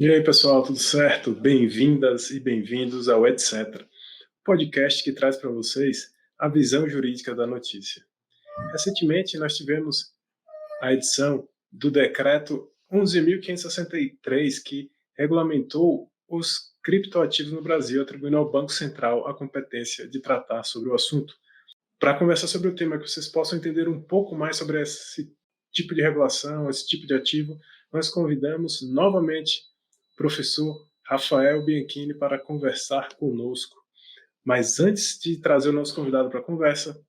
E aí, pessoal, tudo certo? Bem-vindas e bem-vindos ao Etc., podcast que traz para vocês a visão jurídica da notícia. Recentemente, nós tivemos a edição do Decreto 11.563, que regulamentou os criptoativos no Brasil, atribuindo ao Banco Central a competência de tratar sobre o assunto. Para conversar sobre o tema, que vocês possam entender um pouco mais sobre esse tipo de regulação, esse tipo de ativo, nós convidamos novamente o professor Rafael Bianchini para conversar conosco. Mas antes de trazer o nosso convidado para a conversa,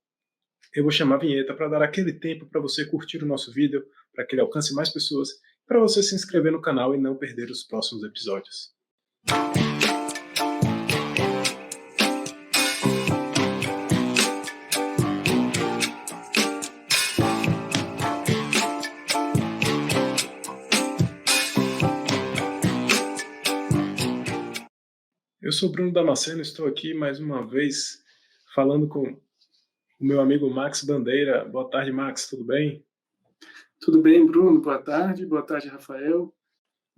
eu vou chamar a vinheta para dar aquele tempo para você curtir o nosso vídeo, para que ele alcance mais pessoas, para você se inscrever no canal e não perder os próximos episódios. Eu sou Bruno Damasceno, estou aqui mais uma vez falando com o meu amigo Max Bandeira. Boa tarde, Max, tudo bem? Tudo bem, Bruno? Boa tarde, Rafael.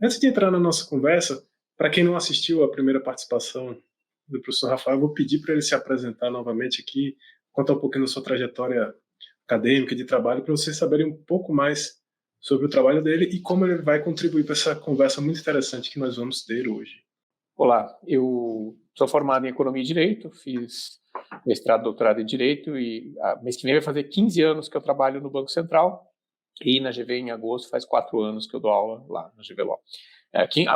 Antes de entrar na nossa conversa, para quem não assistiu a primeira participação do professor Rafael, eu vou pedir para ele se apresentar novamente aqui, contar um pouquinho da sua trajetória acadêmica e de trabalho, para vocês saberem um pouco mais sobre o trabalho dele e como ele vai contribuir para essa conversa muito interessante que nós vamos ter hoje. Olá, eu sou formado em Economia e Direito, fiz mestrado, doutorado em Direito e mês que vem vai fazer 15 anos que eu trabalho no Banco Central e na GV em agosto faz 4 anos que eu dou aula lá na GV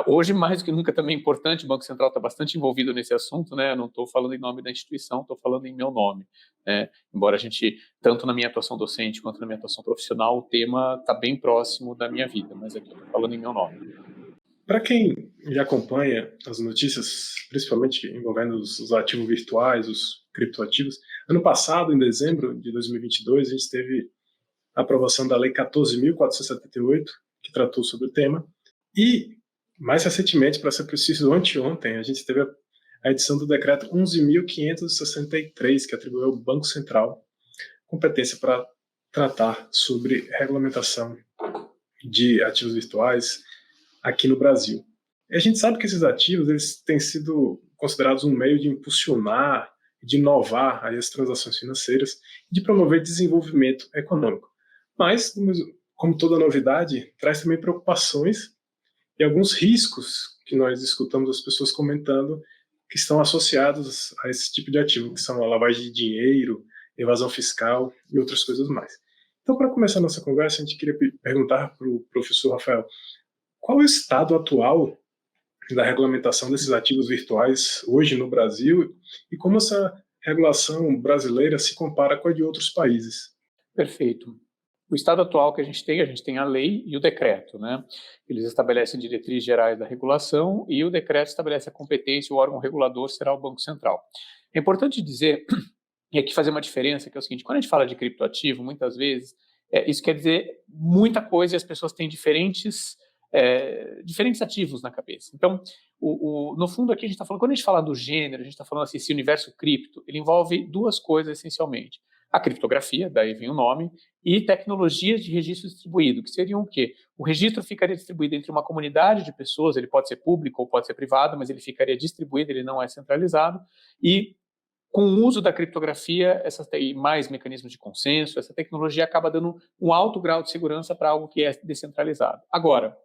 hoje, mais do que nunca, também é importante, o Banco Central está bastante envolvido nesse assunto, né? Eu não estou falando em nome da instituição, estou falando em meu nome, né? Embora a gente, tanto na minha atuação docente quanto na minha atuação profissional, o tema está bem próximo da minha vida, mas aqui eu estou falando em meu nome. Para quem já acompanha as notícias, principalmente envolvendo os ativos virtuais, os criptoativos, ano passado, em dezembro de 2022, a gente teve a aprovação da Lei 14.478, que tratou sobre o tema, e, mais recentemente, para ser preciso, anteontem, a gente teve a edição do Decreto 11.563, que atribuiu ao Banco Central competência para tratar sobre regulamentação de ativos virtuais aqui no Brasil. E a gente sabe que esses ativos eles têm sido considerados um meio de impulsionar, de inovar aí as transações financeiras e de promover desenvolvimento econômico. Mas, como toda novidade, traz também preocupações e alguns riscos que nós escutamos as pessoas comentando que estão associados a esse tipo de ativo, que são a lavagem de dinheiro, evasão fiscal e outras coisas mais. Então, para começar a nossa conversa, a gente queria perguntar para o professor Rafael, qual é o estado atual da regulamentação desses ativos virtuais hoje no Brasil e como essa regulação brasileira se compara com a de outros países? Perfeito. O estado atual que a gente tem a lei e o decreto, né? Eles estabelecem diretrizes gerais da regulação e o decreto estabelece a competência, o órgão regulador será o Banco Central. É importante dizer, e aqui fazer uma diferença, que é o seguinte, quando a gente fala de criptoativo, muitas vezes, isso quer dizer muita coisa e as pessoas têm diferentes ativos na cabeça. Então, no fundo aqui a gente está falando, quando a gente fala do gênero, a gente está falando assim, esse universo cripto, ele envolve duas coisas essencialmente. A criptografia, daí vem o nome, e tecnologias de registro distribuído, que seriam o quê? O registro ficaria distribuído entre uma comunidade de pessoas, ele pode ser público ou pode ser privado, mas ele ficaria distribuído, ele não é centralizado, e com o uso da criptografia e mais mecanismos de consenso, essa tecnologia acaba dando um alto grau de segurança para algo que é descentralizado. Agora,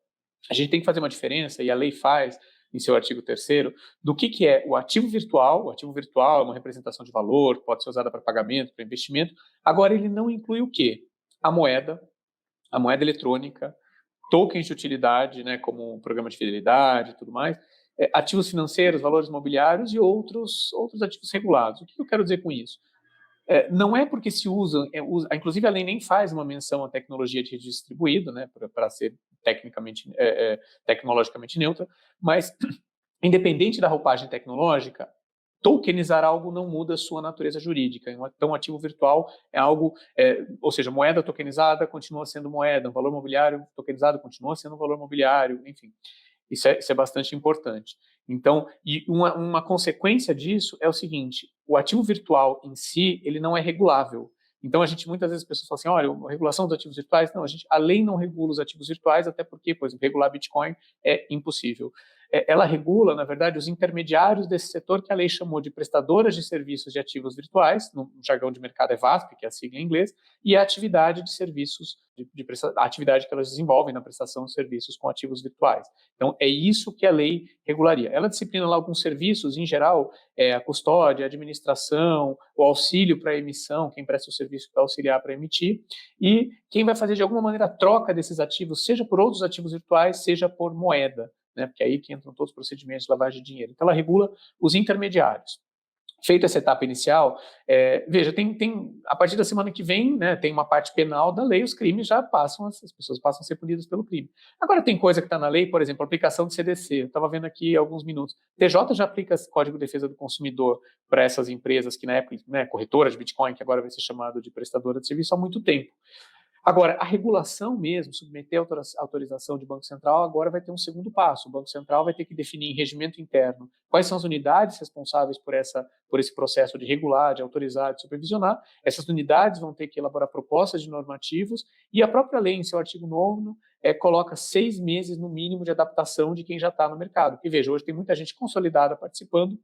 a gente tem que fazer uma diferença, e a lei faz, em seu artigo 3º, do que é o ativo virtual. O ativo virtual é uma representação de valor, pode ser usada para pagamento, para investimento. Agora, ele não inclui o quê? A moeda eletrônica, tokens de utilidade, né, como um programa de fidelidade e tudo mais, ativos financeiros, valores imobiliários e outros ativos regulados. O que eu quero dizer com isso? Não é porque se usa, inclusive a lei nem faz uma menção à tecnologia de registro distribuído, né, para ser tecnologicamente neutra, mas independente da roupagem tecnológica, tokenizar algo não muda a sua natureza jurídica. Então, ativo virtual é algo, ou seja, moeda tokenizada continua sendo moeda, um valor mobiliário tokenizado continua sendo um valor mobiliário, enfim. Isso é bastante importante. Então, e uma consequência disso é o seguinte, o ativo virtual em si, ele não é regulável. Então, muitas vezes as pessoas falam assim, olha, a regulação dos ativos virtuais, não, a lei não regula os ativos virtuais, até porque, por exemplo, regular Bitcoin é impossível. Ela regula, na verdade, os intermediários desse setor que a lei chamou de prestadoras de serviços de ativos virtuais, no jargão de mercado é VASP, que é a sigla em inglês, e a atividade de serviços, a atividade que elas desenvolvem na prestação de serviços com ativos virtuais. Então, é isso que a lei regularia. Ela disciplina lá alguns serviços, em geral, a custódia, a administração, o auxílio para emissão, quem presta o serviço para auxiliar para emitir, e quem vai fazer, de alguma maneira, a troca desses ativos, seja por outros ativos virtuais, seja por moeda, né, porque é aí que entram todos os procedimentos de lavagem de dinheiro. Então, ela regula os intermediários. Feita essa etapa inicial, veja, a partir da semana que vem, né, tem uma parte penal da lei, os crimes já passam, as pessoas passam a ser punidas pelo crime. Agora tem coisa que está na lei, por exemplo, a aplicação do CDC, eu estava vendo aqui há alguns minutos, TJ já aplica Código de Defesa do Consumidor para essas empresas que na época, né, corretora de Bitcoin, que agora vai ser chamado de prestadora de serviço há muito tempo. Agora, a regulação mesmo, submeter a autorização de Banco Central, agora vai ter um segundo passo. O Banco Central vai ter que definir em regimento interno quais são as unidades responsáveis por esse processo de regular, de autorizar, de supervisionar. Essas unidades vão ter que elaborar propostas de normativos e a própria lei, em seu artigo 9º, coloca 6 meses no mínimo de adaptação de quem já está no mercado. E veja, hoje tem muita gente consolidada participando,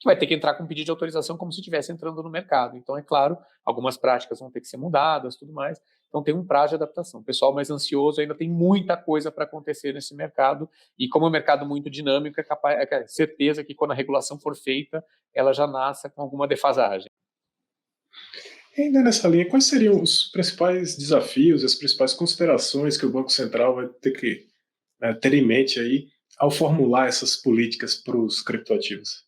que vai ter que entrar com um pedido de autorização como se estivesse entrando no mercado. Então, é claro, algumas práticas vão ter que ser mudadas, tudo mais. Então, tem um prazo de adaptação. O pessoal mais ansioso ainda tem muita coisa para acontecer nesse mercado, e como é um mercado muito dinâmico, é certeza que quando a regulação for feita, ela já nasça com alguma defasagem. E ainda nessa linha, quais seriam os principais desafios, as principais considerações que o Banco Central vai ter que ter em mente aí ao formular essas políticas para os criptoativos?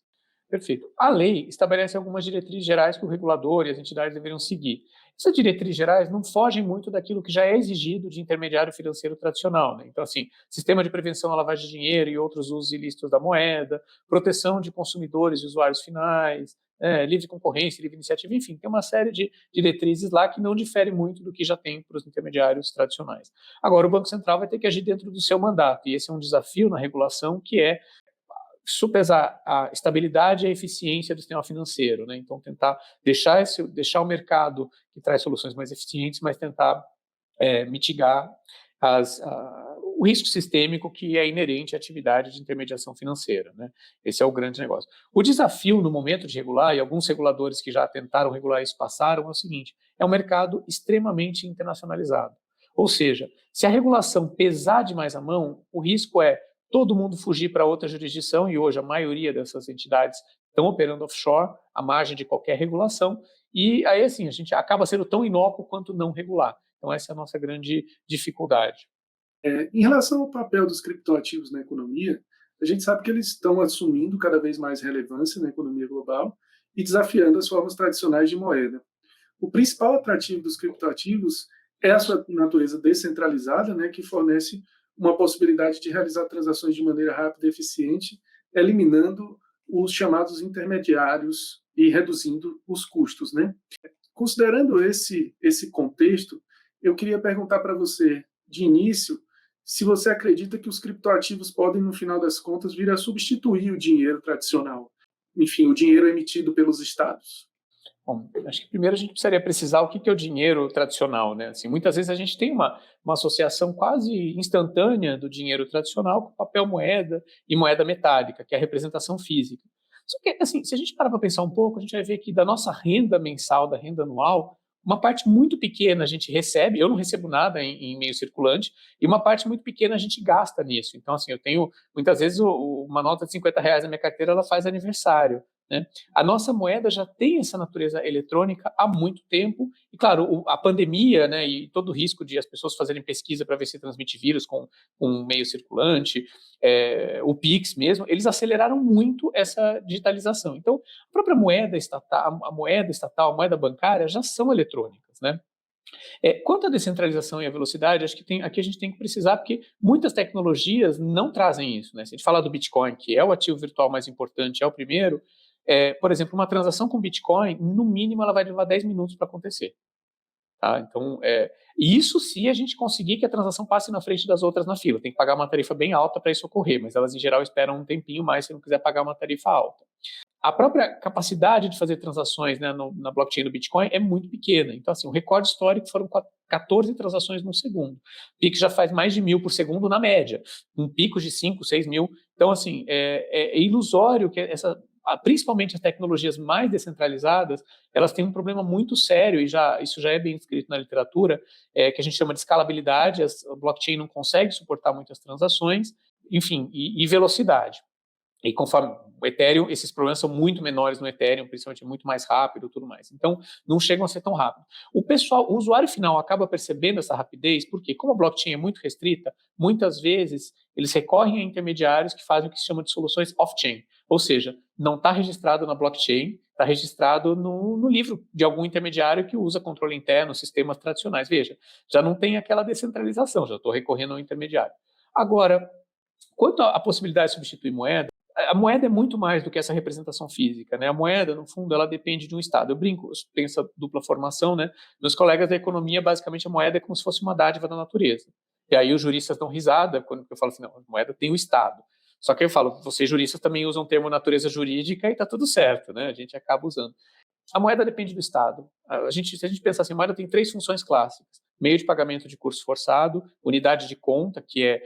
Perfeito. A lei estabelece algumas diretrizes gerais que o regulador e as entidades deveriam seguir. Essas diretrizes gerais não fogem muito daquilo que já é exigido de intermediário financeiro tradicional, né? Então, assim, sistema de prevenção à lavagem de dinheiro e outros usos ilícitos da moeda, proteção de consumidores e usuários finais, livre concorrência, livre iniciativa, enfim, tem uma série de diretrizes lá que não diferem muito do que já tem para os intermediários tradicionais. Agora, o Banco Central vai ter que agir dentro do seu mandato, e esse é um desafio na regulação, que é supesar a estabilidade e a eficiência do sistema financeiro, né? Então, tentar deixar o mercado que traz soluções mais eficientes, mas tentar mitigar o risco sistêmico que é inerente à atividade de intermediação financeira, né? Esse é o grande negócio. O desafio no momento de regular, e alguns reguladores que já tentaram regular isso passaram, é o seguinte: é um mercado extremamente internacionalizado. Ou seja, se a regulação pesar demais a mão, o risco é todo mundo fugir para outra jurisdição, e hoje a maioria dessas entidades estão operando offshore, à margem de qualquer regulação, e aí, assim, a gente acaba sendo tão inócuo quanto não regular. Então, essa é a nossa grande dificuldade. Em relação ao papel dos criptoativos na economia, a gente sabe que eles estão assumindo cada vez mais relevância na economia global e desafiando as formas tradicionais de moeda. O principal atrativo dos criptoativos é a sua natureza descentralizada, né, que fornece uma possibilidade de realizar transações de maneira rápida e eficiente, eliminando os chamados intermediários e reduzindo os custos, né? Considerando esse contexto, eu queria perguntar para você, de início, se você acredita que os criptoativos podem, no final das contas, vir a substituir o dinheiro tradicional, enfim, o dinheiro emitido pelos estados. Bom, acho que primeiro a gente precisaria precisar o que é o dinheiro tradicional, né? Assim, muitas vezes a gente tem uma associação quase instantânea do dinheiro tradicional com papel moeda e moeda metálica, que é a representação física. Só que, assim, se a gente parar para pensar um pouco, a gente vai ver que da nossa renda mensal, da renda anual, uma parte muito pequena a gente recebe, eu não recebo nada em meio circulante, e uma parte muito pequena a gente gasta nisso. Então, assim, eu tenho, muitas vezes, uma nota de R$50 na minha carteira, ela faz aniversário, né? A nossa moeda já tem essa natureza eletrônica há muito tempo, e claro, a pandemia, né, e todo o risco de as pessoas fazerem pesquisa para ver se transmite vírus com meio circulante, o Pix mesmo, eles aceleraram muito essa digitalização. Então, a própria moeda estatal, a moeda bancária já são eletrônicas, né? Quanto à descentralização e à velocidade, acho que aqui a gente tem que precisar, porque muitas tecnologias não trazem isso, né? Se a gente falar do Bitcoin, que é o ativo virtual mais importante, é o primeiro, por exemplo, uma transação com Bitcoin, no mínimo, ela vai levar 10 minutos para acontecer. Tá? Então, isso se a gente conseguir que a transação passe na frente das outras na fila. Tem que pagar uma tarifa bem alta para isso ocorrer, mas elas, em geral, esperam um tempinho mais se não quiser pagar uma tarifa alta. A própria capacidade de fazer transações, né, na blockchain do Bitcoin é muito pequena. Então, assim, o recorde histórico foram 14 transações no segundo. O Pix já faz mais de 1.000 por segundo na média, com picos de 5, 6 mil. Então, assim, é ilusório que principalmente as tecnologias mais descentralizadas, elas têm um problema muito sério, e isso já é bem descrito na literatura, que a gente chama de escalabilidade. A blockchain não consegue suportar muitas transações, enfim, e velocidade. E conforme o Ethereum, esses problemas são muito menores no Ethereum, principalmente muito mais rápido e tudo mais. Então, não chegam a ser tão rápido. O usuário final acaba percebendo essa rapidez, porque como a blockchain é muito restrita, muitas vezes eles recorrem a intermediários que fazem o que se chama de soluções off-chain. Ou seja, não está registrado na blockchain, está registrado no livro de algum intermediário que usa controle interno, sistemas tradicionais. Veja, já não tem aquela descentralização, já estou recorrendo ao intermediário. Agora, quanto à possibilidade de substituir moeda, a moeda é muito mais do que essa representação física, né? A moeda, no fundo, ela depende de um Estado. Eu brinco, eu tenho essa dupla formação, né? Meus colegas da economia, basicamente, a moeda é como se fosse uma dádiva da natureza. E aí os juristas dão risada quando eu falo assim, não, a moeda tem o Estado. Só que eu falo, vocês juristas também usam o termo natureza jurídica e está tudo certo, né? A gente acaba usando. A moeda depende do Estado. Se a gente pensar assim, a moeda tem 3 funções clássicas: meio de pagamento de curso forçado, unidade de conta, que é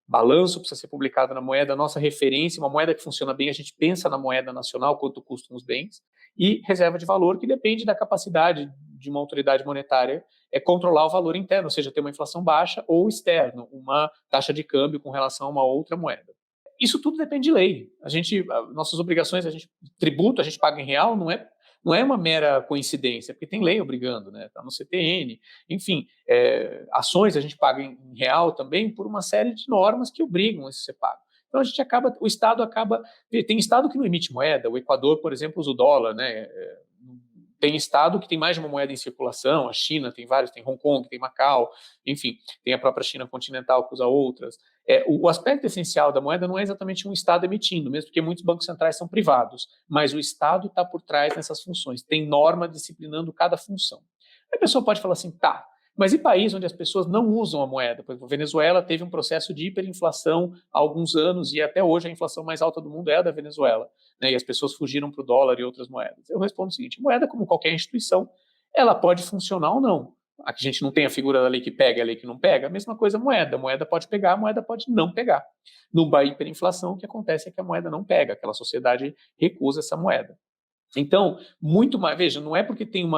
balanço precisa ser publicado na moeda, a nossa referência, uma moeda que funciona bem, a gente pensa na moeda nacional, quanto custam os bens, e reserva de valor, que depende da capacidade de uma autoridade monetária controlar o valor interno, ou seja, ter uma inflação baixa, ou externo, uma taxa de câmbio com relação a uma outra moeda. Isso tudo depende de lei. Nossas obrigações, tributo, a gente paga em real, não é uma mera coincidência, porque tem lei obrigando, né? Está no CTN, enfim, ações a gente paga em real também por uma série de normas que obrigam isso a ser pago. Então o Estado acaba, tem Estado que não emite moeda, o Equador, por exemplo, usa o dólar, né? Tem Estado que tem mais de uma moeda em circulação, a China tem vários, tem Hong Kong, tem Macau, enfim, tem a própria China continental que usa outras. O aspecto essencial da moeda não é exatamente um Estado emitindo, mesmo porque muitos bancos centrais são privados, mas o Estado está por trás dessas funções, tem norma disciplinando cada função. Aí a pessoa pode falar assim, tá, mas e país onde as pessoas não usam a moeda? Por exemplo, a Venezuela teve um processo de hiperinflação há alguns anos e até hoje a inflação mais alta do mundo é a da Venezuela, né? E as pessoas fugiram para o dólar e outras moedas. Eu respondo o seguinte, moeda, como qualquer instituição, ela pode funcionar ou não. A gente não tem a figura da lei que pega e a lei que não pega, a mesma coisa a moeda pode pegar, a moeda pode não pegar. Numa hiperinflação, o que acontece é que a moeda não pega, aquela sociedade recusa essa moeda. Então, muito mais, veja, não é porque tem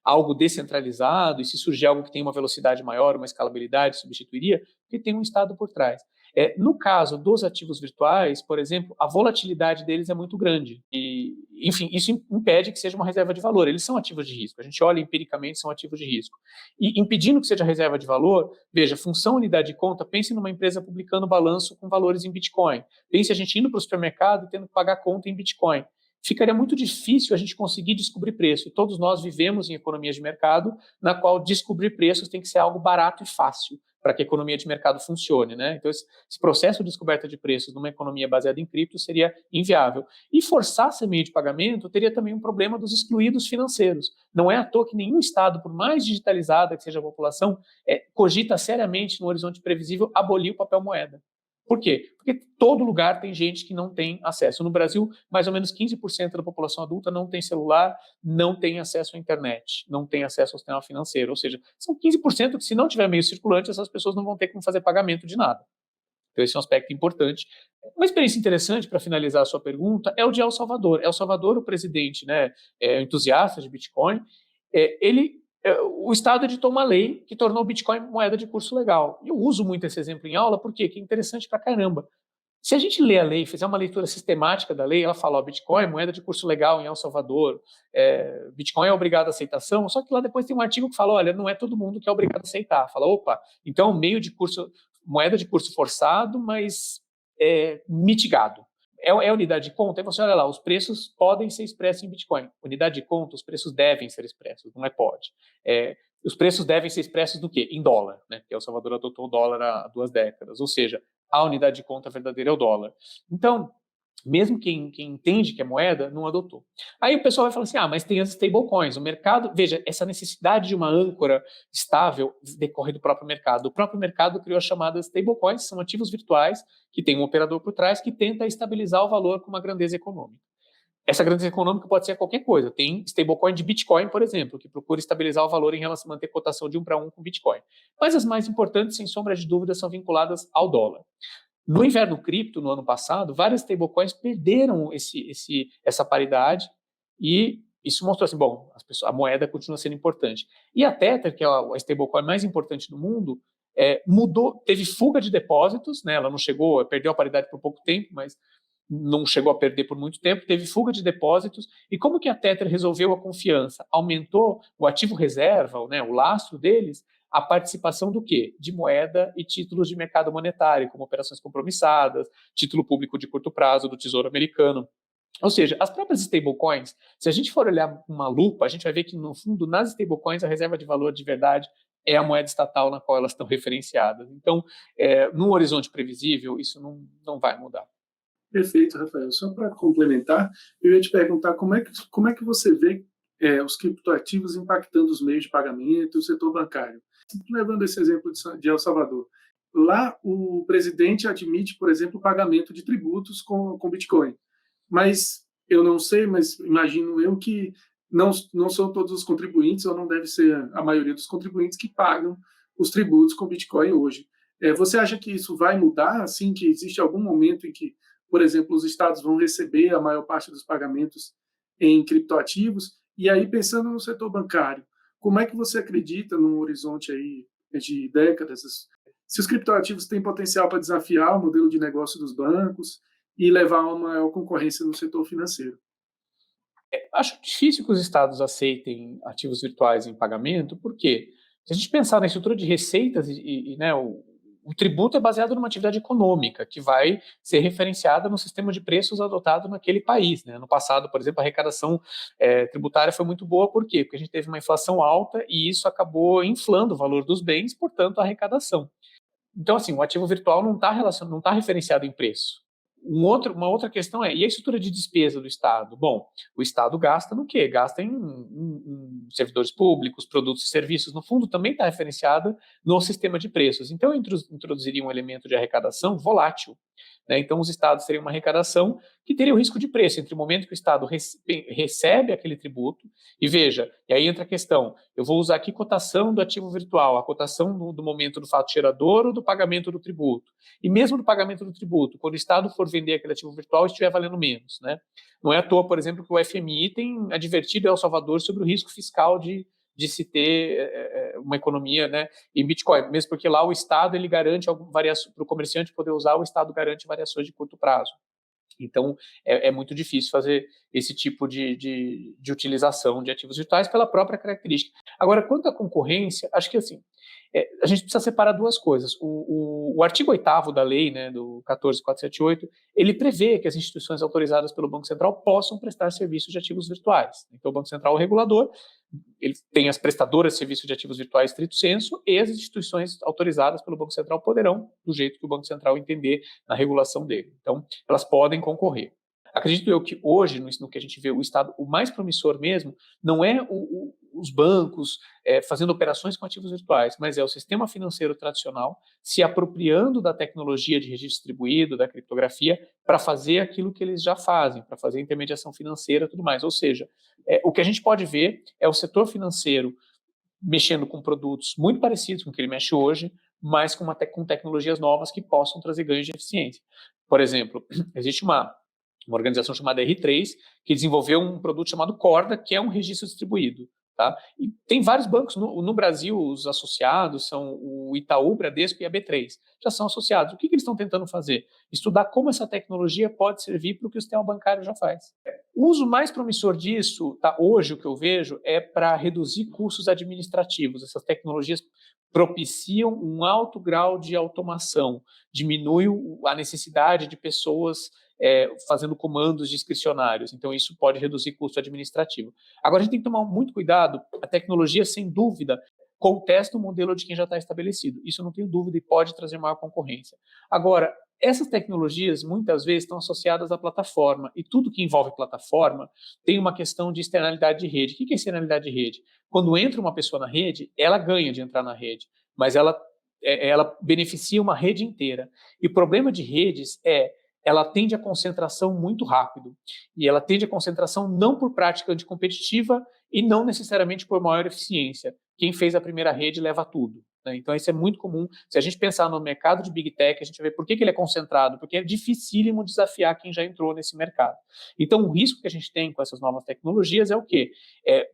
algo descentralizado e se surgir algo que tem uma velocidade maior, uma escalabilidade, substituiria, porque tem um Estado por trás. No caso dos ativos virtuais, por exemplo, a volatilidade deles é muito grande. E, enfim, isso impede que seja uma reserva de valor. Eles são ativos de risco. A gente olha empiricamente, são ativos de risco. E impedindo que seja reserva de valor, veja, função unidade de conta, pense numa empresa publicando balanço com valores em Bitcoin. Pense a gente indo para o supermercado e tendo que pagar conta em Bitcoin. Ficaria muito difícil a gente conseguir descobrir preço. E todos nós vivemos em economias de mercado, na qual descobrir preços tem que ser algo barato e fácil para que a economia de mercado funcione, né? Então, esse processo de descoberta de preços numa economia baseada em cripto seria inviável. E forçar esse meio de pagamento teria também um problema dos excluídos financeiros. Não é à toa que nenhum Estado, por mais digitalizada que seja a população, cogita seriamente, no horizonte previsível, abolir o papel moeda. Por quê? Porque todo lugar tem gente que não tem acesso. No Brasil, mais ou menos 15% da população adulta não tem celular, não tem acesso à internet, não tem acesso ao sistema financeiro. Ou seja, são 15% que, se não tiver meio circulante, essas pessoas não vão ter como fazer pagamento de nada. Então, esse é um aspecto importante. Uma experiência interessante, para finalizar a sua pergunta, é o de El Salvador. El Salvador, o presidente, né, entusiasta de Bitcoin, o Estado editou uma lei que tornou o Bitcoin moeda de curso legal. Eu uso muito esse exemplo em aula porque é interessante pra caramba. Se a gente ler a lei, fizer uma leitura sistemática da lei, ela fala, Bitcoin é moeda de curso legal em El Salvador, Bitcoin é obrigado a aceitação, só que lá depois tem um artigo que fala, olha, não é todo mundo que é obrigado a aceitar. Fala, opa, então moeda de curso forçado, mas mitigado. É unidade de conta? Aí você olha lá, os preços podem ser expressos em Bitcoin. Unidade de conta, os preços devem ser expressos, não pode. Os preços devem ser expressos do quê? Em dólar, né? Porque El Salvador adotou o dólar há 2 décadas. Ou seja, a unidade de conta verdadeira é o dólar. Então, mesmo quem entende que é moeda, não adotou. Aí o pessoal vai falar assim, mas tem as stablecoins. O mercado, veja, essa necessidade de uma âncora estável decorre do próprio mercado. O próprio mercado criou as chamadas stablecoins, são ativos virtuais que tem um operador por trás que tenta estabilizar o valor com uma grandeza econômica. Essa grandeza econômica pode ser qualquer coisa. Tem stablecoin de Bitcoin, por exemplo, que procura estabilizar o valor em relação a manter cotação de 1 para 1 com Bitcoin. Mas as mais importantes, sem sombra de dúvida, são vinculadas ao dólar. No inverno cripto, no ano passado, várias stablecoins perderam essa paridade e isso mostrou assim, bom, a moeda continua sendo importante. E a Tether, que é a stablecoin mais importante do mundo, teve fuga de depósitos, né? Ela não chegou, perdeu a paridade por pouco tempo, mas não chegou a perder por muito tempo, teve fuga de depósitos. E como que a Tether resolveu a confiança? Aumentou o ativo reserva, né, o lastro deles, a participação do quê? De moeda e títulos de mercado monetário, como operações compromissadas, título público de curto prazo do Tesouro Americano. Ou seja, as próprias stablecoins, se a gente for olhar com uma lupa, a gente vai ver que, no fundo, nas stablecoins, a reserva de valor de verdade é a moeda estatal na qual elas estão referenciadas. Então, num horizonte previsível, isso não vai mudar. Perfeito, Rafael. Só para complementar, eu ia te perguntar como é que você vê os criptoativos impactando os meios de pagamento e o setor bancário. Levando esse exemplo de El Salvador. Lá, o presidente admite, por exemplo, o pagamento de tributos com Bitcoin. Mas eu não sei, mas imagino eu que não são todos os contribuintes, ou não deve ser a maioria dos contribuintes que pagam os tributos com Bitcoin hoje. Você acha que isso vai mudar, assim, que existe algum momento em que, por exemplo, os estados vão receber a maior parte dos pagamentos em criptoativos? E aí, pensando no setor bancário, como é que você acredita, num horizonte aí de décadas, se os criptoativos têm potencial para desafiar o modelo de negócio dos bancos e levar a uma maior concorrência no setor financeiro? Acho difícil que os estados aceitem ativos virtuais em pagamento, porque se a gente pensar na estrutura de receitas né, o tributo é baseado numa atividade econômica que vai ser referenciada no sistema de preços adotado naquele país. Né? No passado, por exemplo, a arrecadação tributária foi muito boa, por quê? Porque a gente teve uma inflação alta e isso acabou inflando o valor dos bens, portanto, a arrecadação. Então, assim, o ativo virtual não está referenciado em preço. Uma outra questão e a estrutura de despesa do Estado? Bom, o Estado gasta no quê? Gasta em servidores públicos, produtos e serviços. No fundo, também está referenciada no sistema de preços. Então, introduziria um elemento de arrecadação volátil. Né? Então, os estados teriam uma arrecadação que teria o risco de preço entre o momento que o Estado recebe aquele tributo e veja, e aí entra a questão, eu vou usar aqui cotação do ativo virtual, a cotação do momento do fato gerador ou do pagamento do tributo. E mesmo do pagamento do tributo, quando o Estado for vender aquele ativo virtual, estiver valendo menos. Né? Não é à toa, por exemplo, que o FMI tem advertido El Salvador sobre o risco fiscal de se ter uma economia, né, em Bitcoin, mesmo porque lá o Estado ele garante para o comerciante poder usar, o Estado garante variações de curto prazo. Então, é muito difícil fazer esse tipo de utilização de ativos virtuais pela própria característica. Agora, quanto à concorrência, acho que assim, a gente precisa separar duas coisas. O artigo 8º da lei, né, do 14.478, ele prevê que as instituições autorizadas pelo Banco Central possam prestar serviços de ativos virtuais. Então, o Banco Central é o regulador, ele tem as prestadoras de serviços de ativos virtuais stricto sensu e as instituições autorizadas pelo Banco Central poderão, do jeito que o Banco Central entender na regulação dele. Então, elas podem concorrer. Acredito eu que hoje, no que a gente vê, o Estado, o mais promissor mesmo, não é os bancos fazendo operações com ativos virtuais, mas é o sistema financeiro tradicional se apropriando da tecnologia de registro distribuído, da criptografia, para fazer aquilo que eles já fazem, para fazer intermediação financeira e tudo mais. Ou seja, o que a gente pode ver é o setor financeiro mexendo com produtos muito parecidos com o que ele mexe hoje, mas com tecnologias novas que possam trazer ganhos de eficiência. Por exemplo, existe uma organização chamada R3, que desenvolveu um produto chamado Corda, que é um registro distribuído. Tá? E tem vários bancos no Brasil, os associados são o Itaú, Bradesco e a B3, já são associados. O que eles estão tentando fazer? Estudar como essa tecnologia pode servir para o que o sistema bancário já faz. O uso mais promissor disso, tá, hoje o que eu vejo, é para reduzir custos administrativos. Essas tecnologias propiciam um alto grau de automação, diminui a necessidade de pessoas fazendo comandos discricionários. Então, isso pode reduzir custo administrativo. Agora, a gente tem que tomar muito cuidado. A tecnologia, sem dúvida, contesta o modelo de quem já está estabelecido. Isso não tenho dúvida e pode trazer maior concorrência. Agora, essas tecnologias, muitas vezes, estão associadas à plataforma. E tudo que envolve plataforma tem uma questão de externalidade de rede. O que é externalidade de rede? Quando entra uma pessoa na rede, ela ganha de entrar na rede, mas ela beneficia uma rede inteira. E o problema de redes é ela tende à concentração muito rápido. E ela tende à concentração não por prática anticompetitiva e não necessariamente por maior eficiência. Quem fez a primeira rede leva tudo. Né? Então, isso é muito comum. Se a gente pensar no mercado de Big Tech, a gente vai ver por que ele é concentrado, porque é dificílimo desafiar quem já entrou nesse mercado. Então, o risco que a gente tem com essas novas tecnologias é o quê?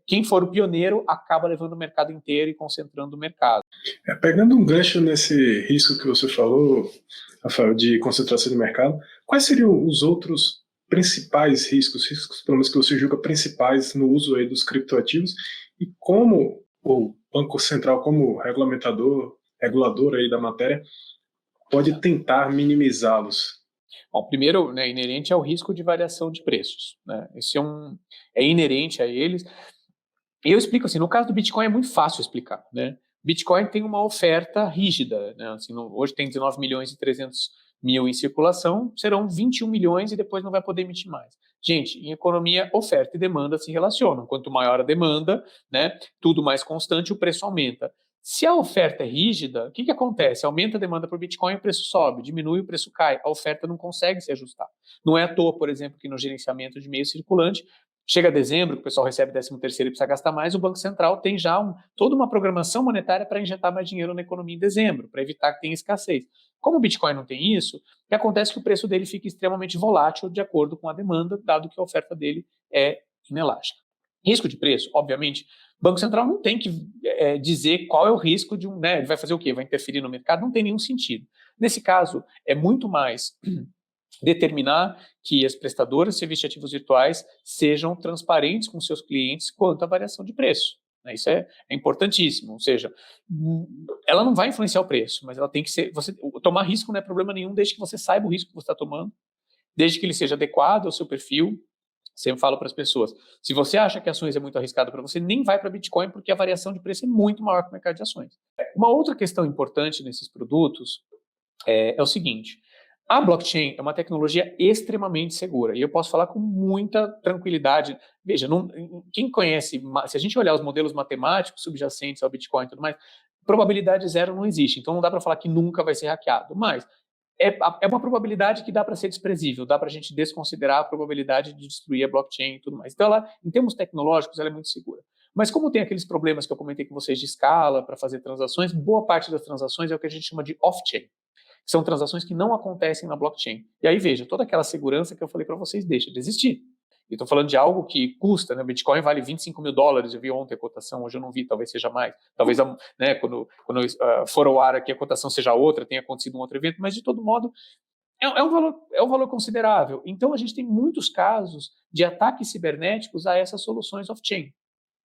Quem for o pioneiro acaba levando o mercado inteiro e concentrando o mercado. Pegando um gancho nesse risco que você falou, Rafael, de concentração de mercado, quais seriam os outros principais riscos, pelo menos que você julga principais no uso aí dos criptoativos, e como o Banco Central, como regulador aí da matéria, pode tentar minimizá-los? Bom, primeiro, né, inerente ao risco de variação de preços. Né? Esse é inerente a eles. E eu explico assim, no caso do Bitcoin é muito fácil explicar. Né? Bitcoin tem uma oferta rígida. Né? Assim, hoje tem 19 milhões e 300 mil em circulação, serão 21 milhões e depois não vai poder emitir mais. Gente, em economia, oferta e demanda se relacionam. Quanto maior a demanda, né, tudo mais constante, o preço aumenta. Se a oferta é rígida, o que acontece? Aumenta a demanda por Bitcoin, o preço sobe, diminui, o preço cai. A oferta não consegue se ajustar. Não é à toa, por exemplo, que no gerenciamento de meio circulante, chega dezembro, que o pessoal recebe 13º e precisa gastar mais, o Banco Central tem já toda uma programação monetária para injetar mais dinheiro na economia em dezembro, para evitar que tenha escassez. Como o Bitcoin não tem isso, o que acontece é que o preço dele fica extremamente volátil de acordo com a demanda, dado que a oferta dele é inelástica. Risco de preço, obviamente, o Banco Central não tem que dizer qual é o risco de né, ele vai fazer o quê? Vai interferir no mercado? Não tem nenhum sentido. Nesse caso, é muito mais determinar que as prestadoras de serviços de ativos virtuais sejam transparentes com seus clientes quanto à variação de preço. Isso é importantíssimo, ou seja, ela não vai influenciar o preço, mas ela tem que ser, tomar risco não é problema nenhum, desde que você saiba o risco que você está tomando, desde que ele seja adequado ao seu perfil. Sempre falo para as pessoas, se você acha que ações é muito arriscado para você, nem vai para Bitcoin, porque a variação de preço é muito maior que o mercado de ações. Uma outra questão importante nesses produtos é o seguinte, a blockchain é uma tecnologia extremamente segura, e eu posso falar com muita tranquilidade. Veja, quem conhece, se a gente olhar os modelos matemáticos subjacentes ao Bitcoin e tudo mais, probabilidade zero não existe, então não dá para falar que nunca vai ser hackeado, mas é uma probabilidade que dá para ser desprezível, dá para a gente desconsiderar a probabilidade de destruir a blockchain e tudo mais. Então, ela, em termos tecnológicos, ela é muito segura. Mas como tem aqueles problemas que eu comentei com vocês de escala para fazer transações, boa parte das transações é o que a gente chama de off-chain. São transações que não acontecem na blockchain. E aí, veja, toda aquela segurança que eu falei para vocês deixa de existir. E estou falando de algo que custa, né? Bitcoin vale $25 mil, eu vi ontem a cotação, hoje eu não vi, talvez seja mais. Talvez, né, quando for ao ar aqui a cotação seja outra, tenha acontecido um outro evento, mas de todo modo é um valor considerável. Então a gente tem muitos casos de ataques cibernéticos a essas soluções off-chain.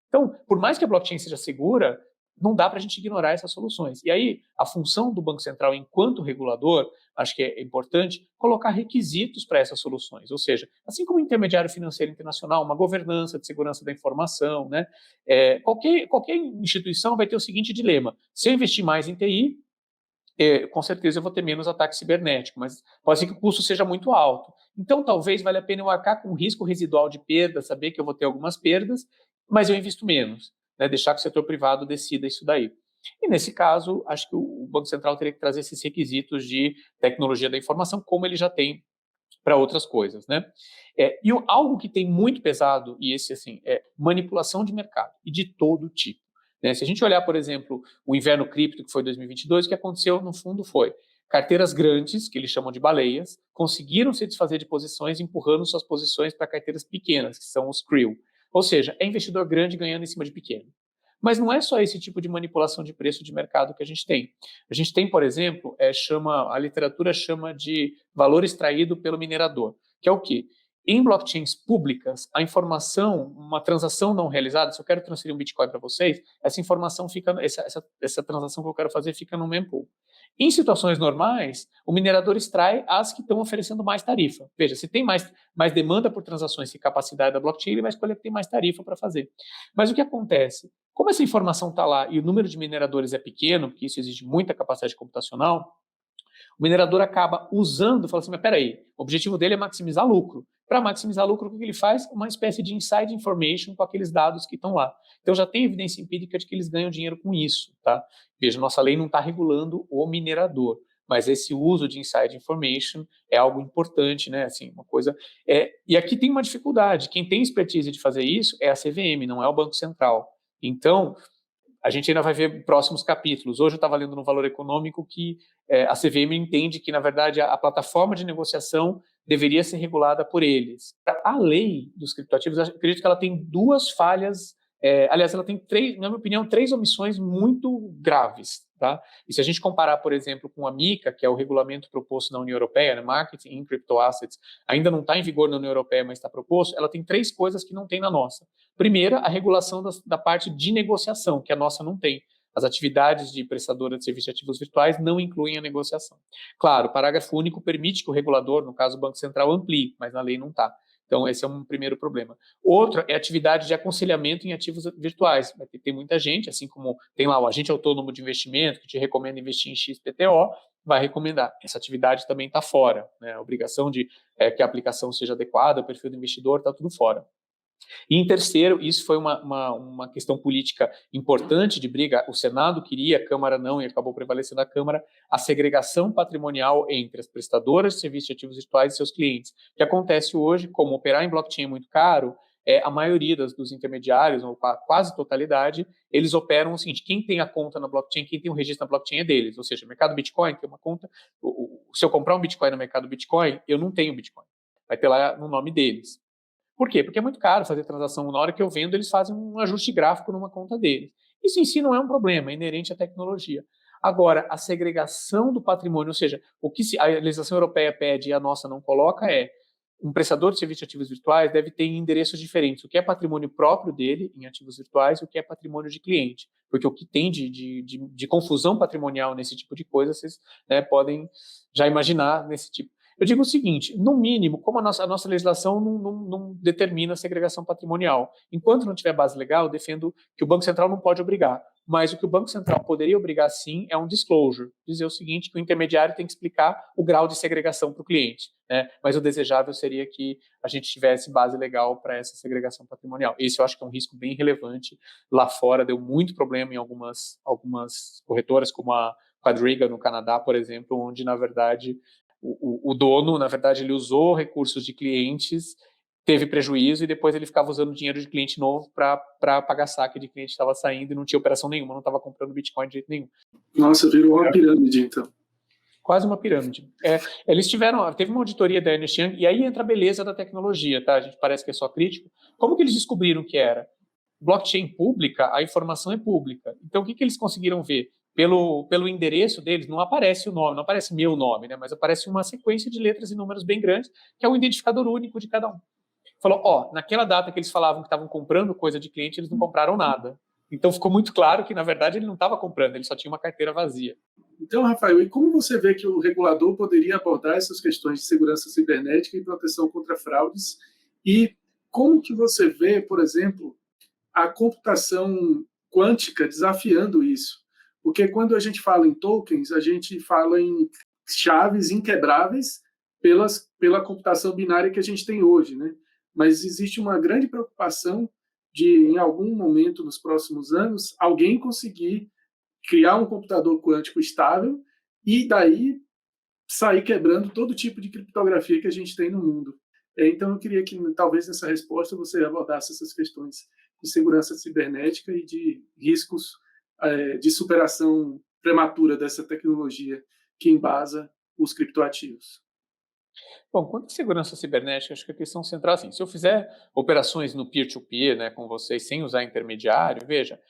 Então, por mais que a blockchain seja segura, não dá para a gente ignorar essas soluções. E aí, a função do Banco Central, enquanto regulador, acho que é importante colocar requisitos para essas soluções. Ou seja, assim como o intermediário financeiro internacional, uma governança de segurança da informação, né? Qualquer instituição vai ter o seguinte dilema: se eu investir mais em TI, com certeza eu vou ter menos ataque cibernético, mas pode ser que o custo seja muito alto. Então, talvez valha a pena eu arcar com um risco residual de perda, saber que eu vou ter algumas perdas, mas eu invisto menos. Né, deixar que o setor privado decida isso daí. E nesse caso, acho que o Banco Central teria que trazer esses requisitos de tecnologia da informação, como ele já tem para outras coisas. Né? Algo que tem muito pesado, e esse assim, é manipulação de mercado, e de todo tipo. Né? Se a gente olhar, por exemplo, o inverno cripto, que foi 2022, o que aconteceu, no fundo, foi carteiras grandes, que eles chamam de baleias, conseguiram se desfazer de posições, empurrando suas posições para carteiras pequenas, que são os CRIL. Ou seja, é investidor grande ganhando em cima de pequeno. Mas não é só esse tipo de manipulação de preço de mercado que a gente tem. A gente tem, por exemplo, a literatura chama de valor extraído pelo minerador, que é o quê? Em blockchains públicas, a informação, uma transação não realizada, se eu quero transferir um Bitcoin para vocês, essa informação fica, essa transação que eu quero fazer fica no mempool. Em situações normais, o minerador extrai as que estão oferecendo mais tarifa. Veja, se tem mais demanda por transações e capacidade da blockchain, ele vai escolher que tem mais tarifa para fazer. Mas o que acontece? Como essa informação está lá e o número de mineradores é pequeno, porque isso exige muita capacidade computacional, o minerador acaba usando, fala assim, mas peraí, o objetivo dele é maximizar lucro. Para maximizar lucro, o que ele faz? Uma espécie de inside information com aqueles dados que estão lá. Então já tem evidência empírica de que eles ganham dinheiro com isso. Tá? Veja, nossa lei não está regulando o minerador, mas esse uso de inside information é algo importante, né? Assim, uma coisa. E aqui tem uma dificuldade. Quem tem expertise de fazer isso é a CVM, não é o Banco Central. Então, a gente ainda vai ver próximos capítulos. Hoje eu estava lendo no Valor Econômico que a CVM entende que, na verdade, a plataforma de negociação deveria ser regulada por eles. A lei dos criptoativos, eu acredito que ela tem duas falhas, aliás, ela tem três, na minha opinião, três omissões muito graves. Tá? E se a gente comparar, por exemplo, com a MiCA, que é o regulamento proposto na União Europeia, né, Marketing in Crypto Assets, ainda não está em vigor na União Europeia, mas está proposto, ela tem três coisas que não tem na nossa. Primeira, a regulação da parte de negociação, que a nossa não tem. As atividades de prestadora de serviços de ativos virtuais não incluem a negociação. Claro, o parágrafo único permite que o regulador, no caso o Banco Central, amplie, mas na lei não está. Então, esse é um primeiro problema. Outro é a atividade de aconselhamento em ativos virtuais. Vai ter muita gente, assim como tem lá o agente autônomo de investimento, que te recomenda investir em XPTO, vai recomendar. Essa atividade também está fora. Né? A obrigação de que a aplicação seja adequada, o perfil do investidor, está tudo fora. E em terceiro, isso foi uma questão política importante de briga, o Senado queria, a Câmara não, e acabou prevalecendo a Câmara, a segregação patrimonial entre as prestadoras de serviços de ativos virtuais e seus clientes. O que acontece hoje, como operar em blockchain é muito caro, a maioria dos intermediários, ou quase totalidade, eles operam o seguinte, quem tem a conta na blockchain, quem tem o registro na blockchain é deles, ou seja, o mercado Bitcoin tem uma conta, se eu comprar um Bitcoin no mercado Bitcoin, eu não tenho Bitcoin, vai ter lá no nome deles. Por quê? Porque é muito caro fazer transação. Na hora que eu vendo, eles fazem um ajuste gráfico numa conta deles. Isso em si não é um problema, é inerente à tecnologia. Agora, a segregação do patrimônio, ou seja, o que a legislação europeia pede e a nossa não coloca um prestador de serviços de ativos virtuais deve ter endereços diferentes. O que é patrimônio próprio dele, em ativos virtuais, e o que é patrimônio de cliente. Porque o que tem de confusão patrimonial nesse tipo de coisa, vocês podem já imaginar nesse tipo. Eu digo o seguinte, no mínimo, como a nossa legislação não determina a segregação patrimonial, enquanto não tiver base legal, eu defendo que o Banco Central não pode obrigar, mas o que o Banco Central poderia obrigar sim é um disclosure, dizer o seguinte, que o intermediário tem que explicar o grau de segregação para o cliente, né? Mas o desejável seria que a gente tivesse base legal para essa segregação patrimonial. Esse eu acho que é um risco bem relevante. Lá fora deu muito problema em algumas corretoras, como a Quadriga no Canadá, por exemplo, onde, na verdade, o dono, na verdade, ele usou recursos de clientes, teve prejuízo e depois ele ficava usando dinheiro de cliente novo para pagar saque de cliente que estava saindo e não tinha operação nenhuma, não estava comprando Bitcoin de jeito nenhum. Nossa, virou uma pirâmide, então. Quase uma pirâmide. Teve uma auditoria da Ernst Young, e aí entra a beleza da tecnologia, tá? A gente parece que é só crítico. Como que eles descobriram que era? Blockchain pública, a informação é pública. Então, o que eles conseguiram ver? Pelo endereço deles, não aparece o nome, não aparece meu nome, né? Mas aparece uma sequência de letras e números bem grandes, que é o identificador único de cada um. Falou, naquela data que eles falavam que estavam comprando coisa de cliente, eles não compraram nada. Então ficou muito claro que, na verdade, ele não estava comprando, ele só tinha uma carteira vazia. Então, Rafael, e como você vê que o regulador poderia abordar essas questões de segurança cibernética e proteção contra fraudes? E como que você vê, por exemplo, a computação quântica desafiando isso? Porque quando a gente fala em tokens, a gente fala em chaves inquebráveis pela computação binária que a gente tem hoje, né? Mas existe uma grande preocupação de, em algum momento nos próximos anos, alguém conseguir criar um computador quântico estável e daí sair quebrando todo tipo de criptografia que a gente tem no mundo. Então, eu queria que, talvez, nessa resposta, você abordasse essas questões de segurança cibernética e de riscos de superação prematura dessa tecnologia que embasa os criptoativos. Bom, quanto à segurança cibernética, acho que a questão central é assim, se eu fizer operações no peer-to-peer, né, com vocês, sem usar intermediário, veja,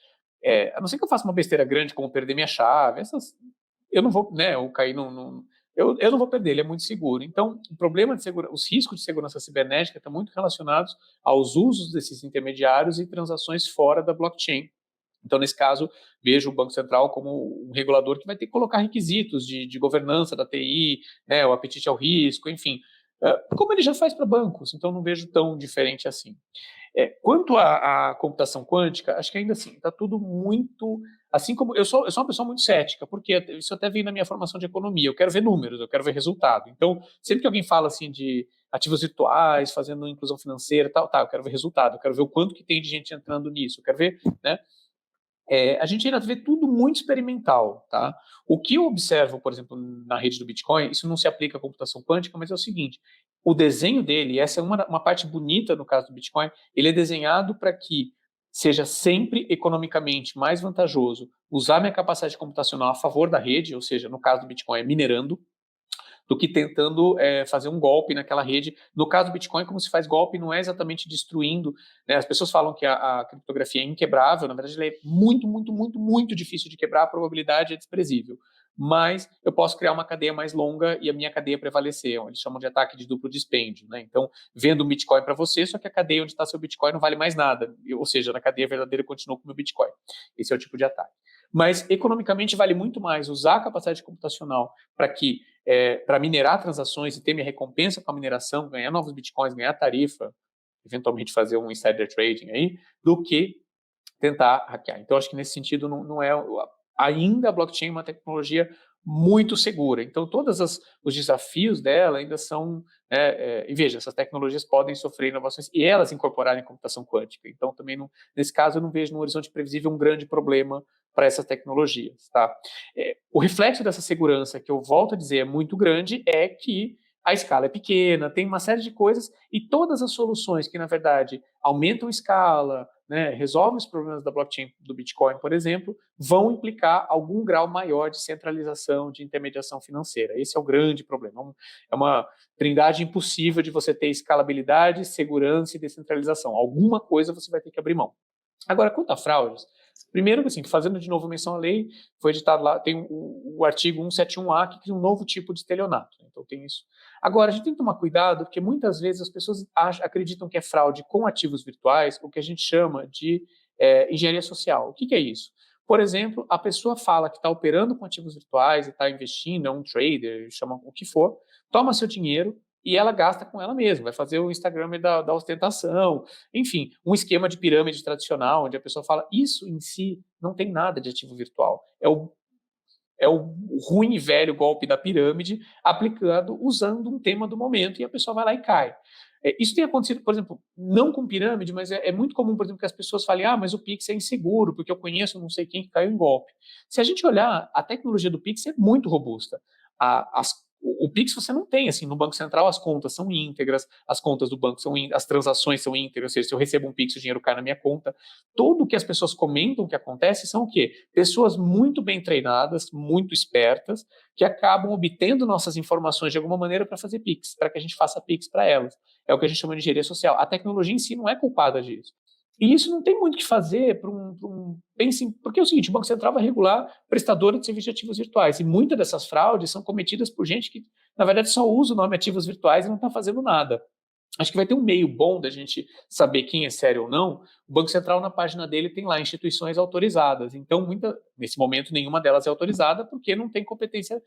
a não ser que eu faça uma besteira grande, como perder minha chave, eu não vou, né, ou cair eu não vou perder, ele é muito seguro. Então, o problema de os riscos de segurança cibernética estão muito relacionados aos usos desses intermediários e transações fora da blockchain. Então, nesse caso, vejo o Banco Central como um regulador que vai ter que colocar requisitos de governança da TI, né, o apetite ao risco, enfim, como ele já faz para bancos, então não vejo tão diferente assim. Quanto à computação quântica, acho que ainda assim, está tudo muito... Assim como eu sou uma pessoa muito cética, porque isso até vem na minha formação de economia, eu quero ver números, eu quero ver resultado. Então, sempre que alguém fala assim de ativos virtuais, fazendo inclusão financeira, eu quero ver resultado, eu quero ver o quanto que tem de gente entrando nisso, eu quero ver, né? A gente ainda vê tudo muito experimental, tá? O que eu observo, por exemplo, na rede do Bitcoin, isso não se aplica à computação quântica, mas é o seguinte, o desenho dele, essa é uma parte bonita no caso do Bitcoin, ele é desenhado para que seja sempre economicamente mais vantajoso usar minha capacidade computacional a favor da rede, ou seja, no caso do Bitcoin, é minerando, do que tentando fazer um golpe naquela rede. No caso do Bitcoin, como se faz golpe, não é exatamente destruindo, né? As pessoas falam que a criptografia é inquebrável, na verdade ela é muito, muito, muito, muito difícil de quebrar, a probabilidade é desprezível. Mas eu posso criar uma cadeia mais longa e a minha cadeia prevalecer, eles chamam de ataque de duplo dispêndio, né? Então, vendo um Bitcoin para você, só que a cadeia onde está seu Bitcoin não vale mais nada, ou seja, na cadeia verdadeira continua com o meu Bitcoin. Esse é o tipo de ataque. Mas, economicamente, vale muito mais usar a capacidade computacional para minerar transações e ter minha recompensa com a mineração, ganhar novos bitcoins, ganhar tarifa, eventualmente fazer um insider trading aí, do que tentar hackear. Então, acho que nesse sentido não é ainda a blockchain é uma tecnologia muito segura. Então, todos os desafios dela ainda são, e veja, essas tecnologias podem sofrer inovações e elas incorporarem computação quântica. Então, também nesse caso, eu não vejo no horizonte previsível um grande problema para essas tecnologias, tá? O reflexo dessa segurança, que eu volto a dizer, é muito grande, é que a escala é pequena, tem uma série de coisas e todas as soluções que, na verdade, aumentam a escala, né, resolvem os problemas da blockchain do Bitcoin, por exemplo, vão implicar algum grau maior de centralização, de intermediação financeira. Esse é o grande problema. É uma trindade impossível de você ter escalabilidade, segurança e descentralização. Alguma coisa você vai ter que abrir mão. Agora, quanto a fraudes, primeiro, assim, fazendo de novo menção à lei, foi editado lá, tem o artigo 171A, que cria um novo tipo de estelionato. Então, tem isso. Agora, a gente tem que tomar cuidado, porque muitas vezes as pessoas acreditam que é fraude com ativos virtuais, o que a gente chama de engenharia social. O que é isso? Por exemplo, a pessoa fala que está operando com ativos virtuais e está investindo, é um trader, chama o que for, toma seu dinheiro e ela gasta com ela mesma, vai fazer o Instagram da ostentação, enfim, um esquema de pirâmide tradicional, onde a pessoa fala, isso em si não tem nada de ativo virtual, é o ruim e velho golpe da pirâmide aplicado usando um tema do momento e a pessoa vai lá e cai. Isso tem acontecido, por exemplo, não com pirâmide, mas é muito comum, por exemplo, que as pessoas falem, mas o Pix é inseguro, porque eu conheço não sei quem que caiu em golpe. Se a gente olhar, a tecnologia do Pix é muito robusta. O Pix você não tem, assim, no Banco Central as contas são íntegras, as contas do banco as transações são íntegras, ou seja, se eu recebo um Pix, o dinheiro cai na minha conta. Tudo que as pessoas comentam que acontece são o quê? Pessoas muito bem treinadas, muito espertas, que acabam obtendo nossas informações de alguma maneira para fazer Pix, para que a gente faça Pix para elas. É o que a gente chama de engenharia social. A tecnologia em si não é culpada disso. E isso não tem muito o que fazer porque é o seguinte, o Banco Central vai regular prestadora de serviços de ativos virtuais, e muitas dessas fraudes são cometidas por gente que, na verdade, só usa o nome ativos virtuais e não está fazendo nada. Acho que vai ter um meio bom da gente saber quem é sério ou não. O Banco Central, na página dele, tem lá instituições autorizadas. Então, nesse momento, nenhuma delas é autorizada porque não tem competência,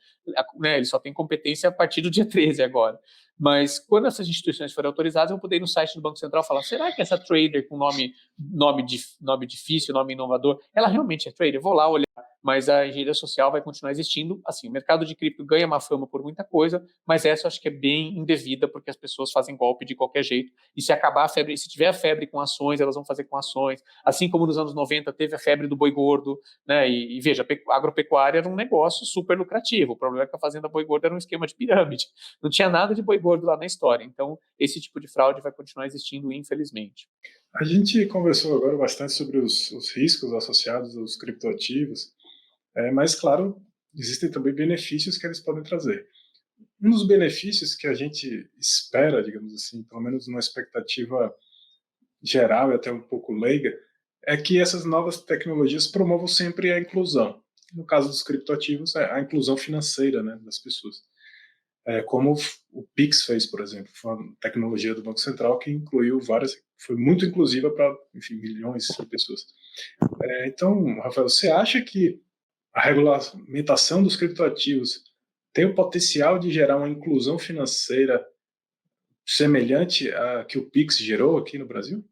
né, ele só tem competência a partir do dia 13 agora. Mas quando essas instituições forem autorizadas, eu vou poder ir no site do Banco Central e falar, será que essa trader com nome difícil, nome inovador, ela realmente é trader? Eu vou lá olhar, mas a engenharia social vai continuar existindo. Assim, o mercado de cripto ganha uma fama por muita coisa, mas essa eu acho que é bem indevida, porque as pessoas fazem golpe de qualquer jeito, e se acabar a febre, se tiver a febre com ações, elas vão fazer com ações, assim como nos anos 90 teve a febre do boi gordo, né, e veja, a agropecuária era um negócio super lucrativo, o problema é que a fazenda boi gordo era um esquema de pirâmide, não tinha nada de boi gordo lá na história, então esse tipo de fraude vai continuar existindo, infelizmente. A gente conversou agora bastante sobre os riscos associados aos criptoativos, mas, claro, existem também benefícios que eles podem trazer. Um dos benefícios que a gente espera, digamos assim, pelo menos numa expectativa geral e até um pouco leiga, é que essas novas tecnologias promovam sempre a inclusão. No caso dos criptoativos, a inclusão financeira, né, das pessoas. Como o Pix fez, por exemplo, foi uma tecnologia do Banco Central que incluiu foi muito inclusiva para, enfim, milhões de pessoas. Então, Rafael, você acha que a regulamentação dos criptoativos tem o potencial de gerar uma inclusão financeira semelhante à que o Pix gerou aqui no Brasil?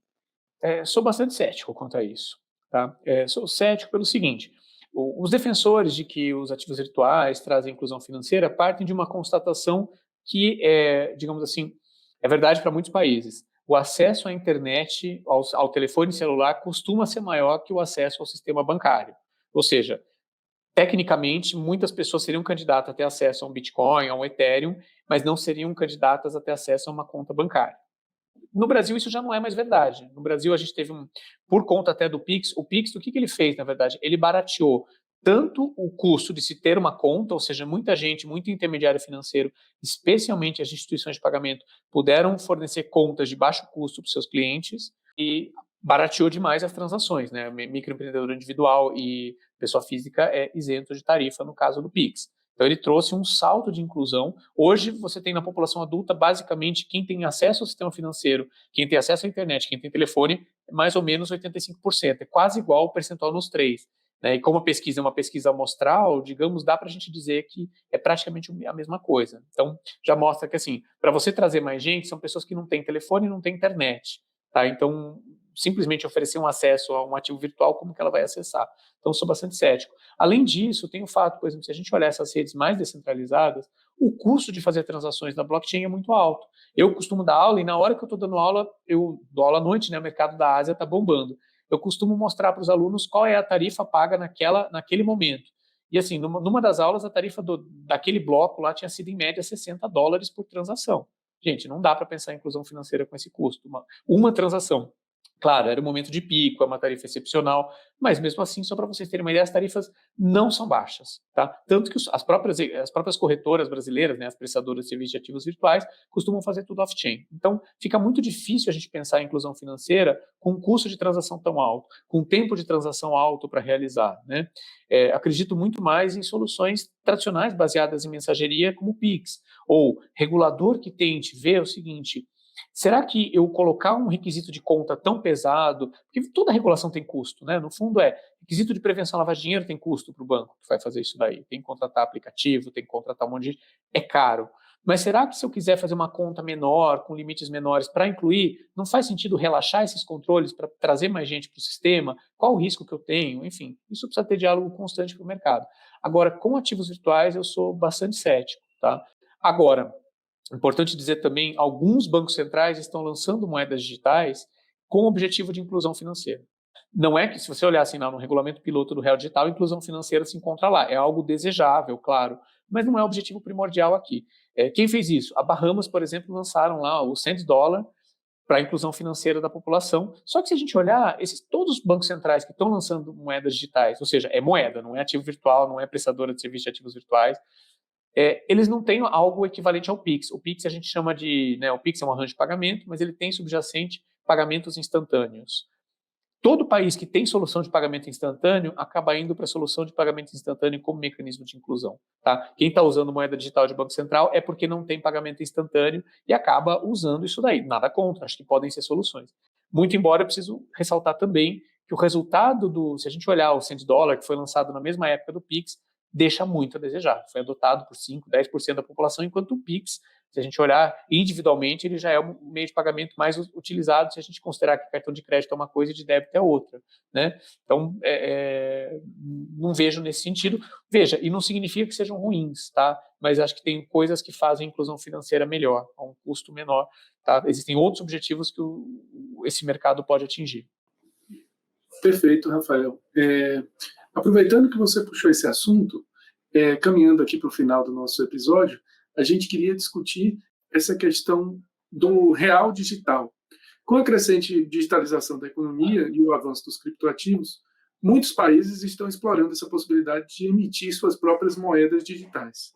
Sou bastante cético quanto a isso. Tá? Sou cético pelo seguinte, os defensores de que os ativos virtuais trazem inclusão financeira partem de uma constatação que, digamos assim, é verdade para muitos países, o acesso à internet, ao telefone celular, costuma ser maior que o acesso ao sistema bancário. Ou seja, tecnicamente, muitas pessoas seriam candidatas a ter acesso a um Bitcoin, a um Ethereum, mas não seriam candidatas a ter acesso a uma conta bancária. No Brasil, isso já não é mais verdade. No Brasil, a gente teve por conta até do Pix, o Pix, o que ele fez, na verdade? Ele barateou tanto o custo de se ter uma conta, ou seja, muita gente, muito intermediário financeiro, especialmente as instituições de pagamento, puderam fornecer contas de baixo custo para os seus clientes e barateou demais as transações, né? Microempreendedor individual e pessoa física é isento de tarifa no caso do Pix. Então, ele trouxe um salto de inclusão. Hoje, você tem na população adulta, basicamente, quem tem acesso ao sistema financeiro, quem tem acesso à internet, quem tem telefone, é mais ou menos 85%. É quase igual o percentual nos três. Né? E como a pesquisa é uma pesquisa amostral, digamos, dá para a gente dizer que é praticamente a mesma coisa. Então, já mostra que, assim, para você trazer mais gente, são pessoas que não têm telefone e não têm internet. Tá? Então, simplesmente oferecer um acesso a um ativo virtual, como que ela vai acessar? Então, sou bastante cético. Além disso, tem o fato, por exemplo, se a gente olhar essas redes mais descentralizadas, o custo de fazer transações na blockchain é muito alto. Eu costumo dar aula e na hora que eu estou dando aula, eu dou aula à noite, né? O mercado da Ásia está bombando. Eu costumo mostrar para os alunos qual é a tarifa paga naquele momento. E assim, numa das aulas, a tarifa daquele bloco lá tinha sido em média $60 por transação. Gente, não dá para pensar em inclusão financeira com esse custo. Uma transação. Claro, era um momento de pico, é uma tarifa excepcional, mas mesmo assim, só para vocês terem uma ideia, as tarifas não são baixas, tá? Tanto que as próprias corretoras brasileiras, né, as prestadoras de serviços de ativos virtuais, costumam fazer tudo off-chain. Então, fica muito difícil a gente pensar em inclusão financeira com um custo de transação tão alto, com um tempo de transação alto para realizar, né? Acredito muito mais em soluções tradicionais baseadas em mensageria, como o Pix, ou regulador que tente ver o seguinte: será que eu colocar um requisito de conta tão pesado, porque toda regulação tem custo, né? No fundo requisito de prevenção à lavagem de dinheiro tem custo para o banco que vai fazer isso daí. Tem que contratar aplicativo, tem que contratar um monte de... É caro. Mas será que se eu quiser fazer uma conta menor, com limites menores para incluir, não faz sentido relaxar esses controles para trazer mais gente para o sistema? Qual o risco que eu tenho? Enfim, isso precisa ter diálogo constante com o mercado. Agora, com ativos virtuais, eu sou bastante cético, tá? Agora, importante dizer também, alguns bancos centrais estão lançando moedas digitais com o objetivo de inclusão financeira. Não é que, se você olhar assim no regulamento piloto do Real Digital, a inclusão financeira se encontra lá. É algo desejável, claro, mas não é o objetivo primordial aqui. Quem fez isso? A Bahamas, por exemplo, lançaram lá o $100 para a inclusão financeira da população. Só que se a gente olhar, todos os bancos centrais que estão lançando moedas digitais, ou seja, é moeda, não é ativo virtual, não é prestadora de serviço de ativos virtuais, eles não têm algo equivalente ao Pix. O Pix a gente chama de... Né, o Pix é um arranjo de pagamento, mas ele tem subjacente pagamentos instantâneos. Todo país que tem solução de pagamento instantâneo acaba indo para a solução de pagamento instantâneo como mecanismo de inclusão. Tá? Quem está usando moeda digital de Banco Central é porque não tem pagamento instantâneo e acaba usando isso daí. Nada contra, acho que podem ser soluções. Muito embora eu preciso ressaltar também que o resultado se a gente olhar o $100, que foi lançado na mesma época do Pix, deixa muito a desejar. Foi adotado por 5%, 10% da população, enquanto o Pix, se a gente olhar individualmente, ele já é o meio de pagamento mais utilizado, se a gente considerar que cartão de crédito é uma coisa e de débito é outra, né? Então, não vejo nesse sentido. Veja, e não significa que sejam ruins, tá? Mas acho que tem coisas que fazem a inclusão financeira melhor, a um custo menor, tá? Existem outros objetivos que esse mercado pode atingir. Perfeito, Rafael. Aproveitando que você puxou esse assunto, caminhando aqui para o final do nosso episódio, a gente queria discutir essa questão do real digital. Com a crescente digitalização da economia e o avanço dos criptoativos, muitos países estão explorando essa possibilidade de emitir suas próprias moedas digitais.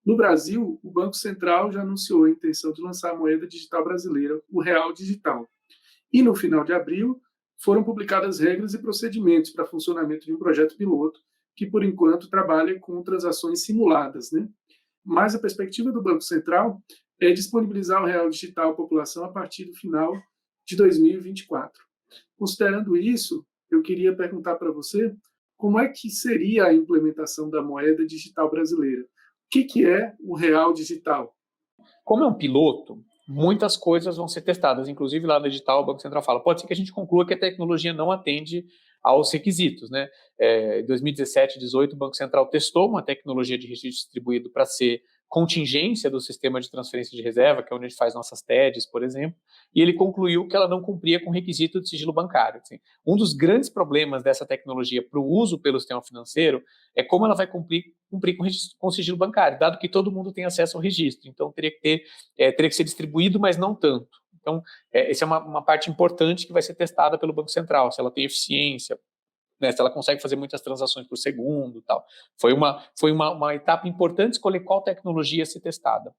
No Brasil, o Banco Central já anunciou a intenção de lançar a moeda digital brasileira, o Real Digital. E no final de abril, foram publicadas regras e procedimentos para funcionamento de um projeto piloto que, por enquanto, trabalha com transações simuladas, né? Mas a perspectiva do Banco Central é disponibilizar o Real Digital à população a partir do final de 2024. Considerando isso, eu queria perguntar para você como é que seria a implementação da moeda digital brasileira. O que é o Real Digital? Como é um piloto, muitas coisas vão ser testadas, inclusive lá no edital o Banco Central fala, pode ser que a gente conclua que a tecnologia não atende aos requisitos, né? Em 2017 e 2018 o Banco Central testou uma tecnologia de registro distribuído para ser contingência do sistema de transferência de reserva, que é onde a gente faz nossas TEDs, por exemplo, e ele concluiu que ela não cumpria com o requisito de sigilo bancário. Assim, um dos grandes problemas dessa tecnologia para o uso pelo sistema financeiro é como ela vai cumprir com o sigilo bancário, dado que todo mundo tem acesso ao registro. Então, teria que ser distribuído, mas não tanto. Então, essa é uma parte importante que vai ser testada pelo Banco Central, se ela tem eficiência, né, se ela consegue fazer muitas transações por segundo e tal. Foi uma etapa importante escolher qual tecnologia ia ser testada.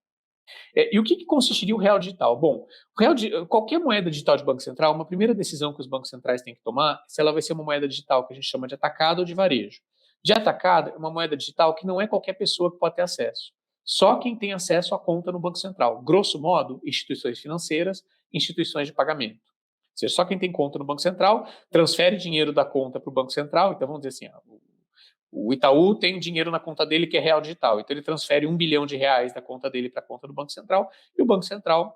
E o que consistiria o real digital? Bom, qualquer moeda digital de Banco Central, uma primeira decisão que os bancos centrais têm que tomar é se ela vai ser uma moeda digital que a gente chama de atacado ou de varejo. De atacado é uma moeda digital que não é qualquer pessoa que pode ter acesso. Só quem tem acesso à conta no Banco Central. Grosso modo, instituições financeiras, instituições de pagamento. Ou seja, só quem tem conta no Banco Central transfere dinheiro da conta para o Banco Central. Então, vamos dizer assim, o Itaú tem dinheiro na conta dele que é real digital. Então, ele transfere R$1 bilhão da conta dele para a conta do Banco Central e o Banco Central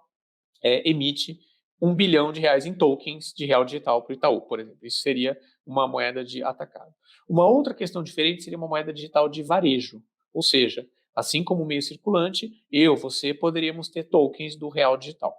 emite R$1 bilhão em tokens de real digital para o Itaú, por exemplo. Isso seria uma moeda de atacado. Uma outra questão diferente seria uma moeda digital de varejo. Ou seja, assim como o meio circulante, você poderíamos ter tokens do real digital.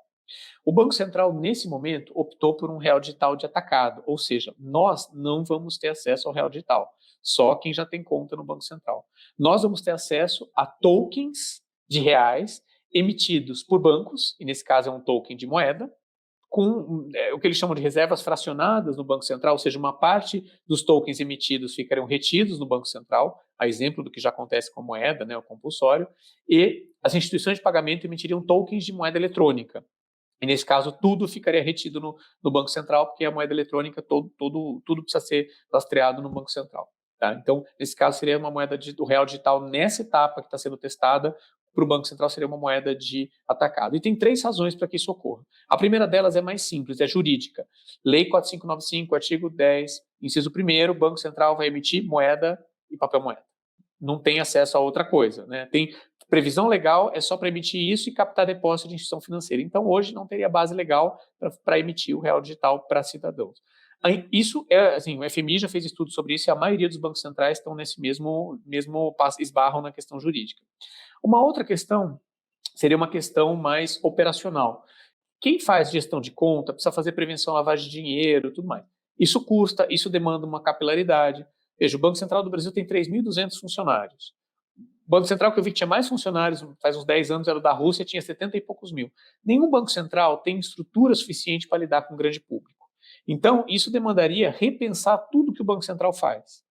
O Banco Central, nesse momento, optou por um real digital de atacado, ou seja, nós não vamos ter acesso ao real digital, só quem já tem conta no Banco Central. Nós vamos ter acesso a tokens de reais emitidos por bancos, e nesse caso é um token de moeda, com o que eles chamam de reservas fracionadas no Banco Central, ou seja, uma parte dos tokens emitidos ficariam retidos no Banco Central, a exemplo do que já acontece com a moeda, né, o compulsório, e as instituições de pagamento emitiriam tokens de moeda eletrônica. E, nesse caso, tudo ficaria retido no Banco Central, porque a moeda eletrônica, tudo precisa ser lastreado no Banco Central. Tá? Então, nesse caso, seria uma moeda do real digital nessa etapa que está sendo testada. Para o Banco Central, seria uma moeda de atacado. E tem 3 razões para que isso ocorra. A primeira delas é mais simples, é jurídica. Lei 4595, artigo 10, inciso 1º, o Banco Central vai emitir moeda e papel moeda. Não tem acesso a outra coisa, né? Tem previsão legal, é só para emitir isso e captar depósito de instituição financeira. Então, hoje não teria base legal para emitir o real digital para cidadãos. Isso assim, o FMI já fez estudos sobre isso e a maioria dos bancos centrais estão nesse mesmo esbarram na questão jurídica. Uma outra questão seria uma questão mais operacional. Quem faz gestão de conta precisa fazer prevenção à lavagem de dinheiro, tudo mais. Isso custa, isso demanda uma capilaridade. Veja, o Banco Central do Brasil tem 3.200 funcionários. O Banco Central que eu vi que tinha mais funcionários, faz uns 10 anos, era o da Rússia, tinha 70 e poucos mil. Nenhum Banco Central tem estrutura suficiente para lidar com o grande público. Então, isso demandaria repensar tudo que o Banco Central faz.